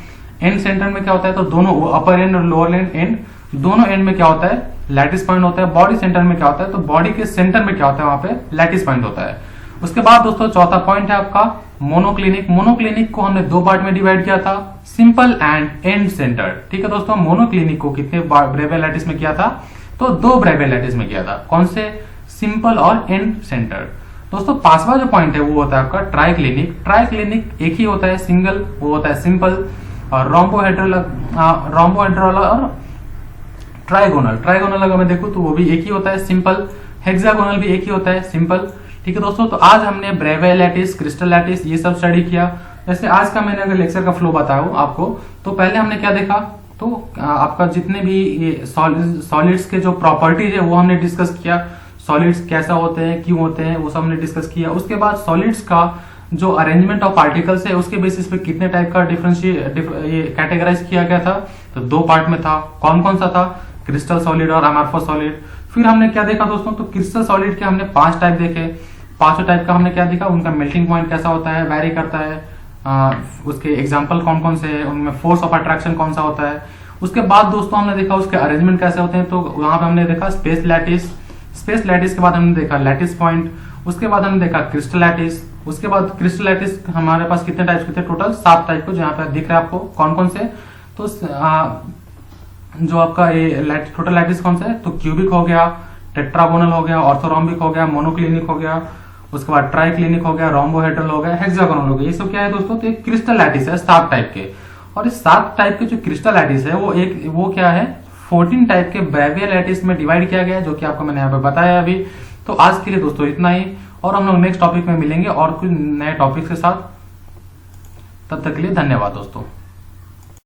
एंड सेंटर में क्या होता है, तो दोनों अपर एंड और लोअर एंड दोनों एंड में क्या होता है लैटिस पॉइंट होता है। बॉडी सेंटर में क्या होता है, तो बॉडी के सेंटर में क्या होता है वहां पे लैटिस पॉइंट होता है। उसके बाद दोस्तों चौथा पॉइंट है आपका मोनोक्लिनिक। मोनोक्लिनिक को हमने 2 पार्ट में डिवाइड किया था, सिंपल एंड एंड सेंटर्ड। ठीक है दोस्तों, मोनोक्लिनिक को कितने ब्रेवियर लैटिस में किया था, तो 2 ब्रेवियर लैटिस में किया था, कौन से, सिंपल और एंड सेंटर्ड। दोस्तों 5वां जो पॉइंट है वो होता है आपका ट्राइक्लिनिक। ट्राइक्लिनिक एक ही होता है, सिंगल, वो होता है सिंपल, और रोम्बोहेड्रल और ट्राइगोनल अगर मैं देखूं तो वो भी एक ही होता है, सिंपल। हेक्सागोनल भी एक ही होता है, सिंपल। ठीक है दोस्तों, तो आज हमने ब्रेवियर लैटिस, क्रिस्टल लैटिस ये सब स्टडी किया। जैसे आज का मैंने अगर लेक्चर का फ्लो बताऊं आपको, तो पहले हमने क्या देखा, तो आपका जितने भी ये सॉलिड्स के जो प्रॉपर्टीज है वो हमने डिस्कस किया। सॉलिड्स कैसा होते हैं, क्यों होते हैं, वो सब हमने डिस्कस किया। उसके बाद सॉलिड्स का जो अरेंजमेंट ऑफ पार्टिकल्स है उसके बेसिस पे कितने टाइप का ये कैटेगराइज किया गया था, तो 2 पार्ट में था। कौन कौन सा था, क्रिस्टल सॉलिड और अमॉर्फस सॉलिड। फिर हमने क्या देखा दोस्तों, तो क्रिस्टल सॉलिड के हमने 5 टाइप देखे। 5 टाइप का हमने क्या देखा, उनका मेल्टिंग पॉइंट कैसा होता है, वैरी करता है, उसके एग्जाम्पल कौन कौन से हैं, उनमें फोर्स ऑफ अट्रैक्शन कौन सा होता है। उसके बाद दोस्तों हमने देखा उसके अरेंजमेंट कैसे होते हैं, तो वहां पे हमने देखा स्पेस लैटिस के बाद हमने देखा लैटिस पॉइंट, उसके बाद हमने देखा क्रिस्टल लैटिस। उसके बाद क्रिस्टल लैटिस हमारे पास कितने टाइप्स के थे, टोटल 7 टाइप के, जहां पे दिख रहा है आपको कौन कौन से। तो जो आपका ये टोटल लैटिस कौन सा है, तो क्यूबिक हो गया, टेट्रागोनल हो गया, ऑर्थोरोम्बिक हो गया, मोनोक्लिनिक हो गया, उसके बाद ट्राइक्लिनिक हो गया, रोम्बोहेड्रल हो गया, हेक्सागोनल हो गया। ये सब क्या है दोस्तों, तो एक क्रिस्टल लैटिस है 7 टाइप के। और इस 7 टाइप के जो क्रिस्टल लैटिस है वो क्या है, 14 टाइप के ब्रेवियर लैटिस में डिवाइड किया गया है, जो कि आपको मैंने यहाँ पे बताया अभी। तो आज के लिए दोस्तों इतना ही, और हम लोग नेक्स्ट टॉपिक में मिलेंगे और कुछ नए टॉपिक के साथ। तब तक के लिए धन्यवाद दोस्तों।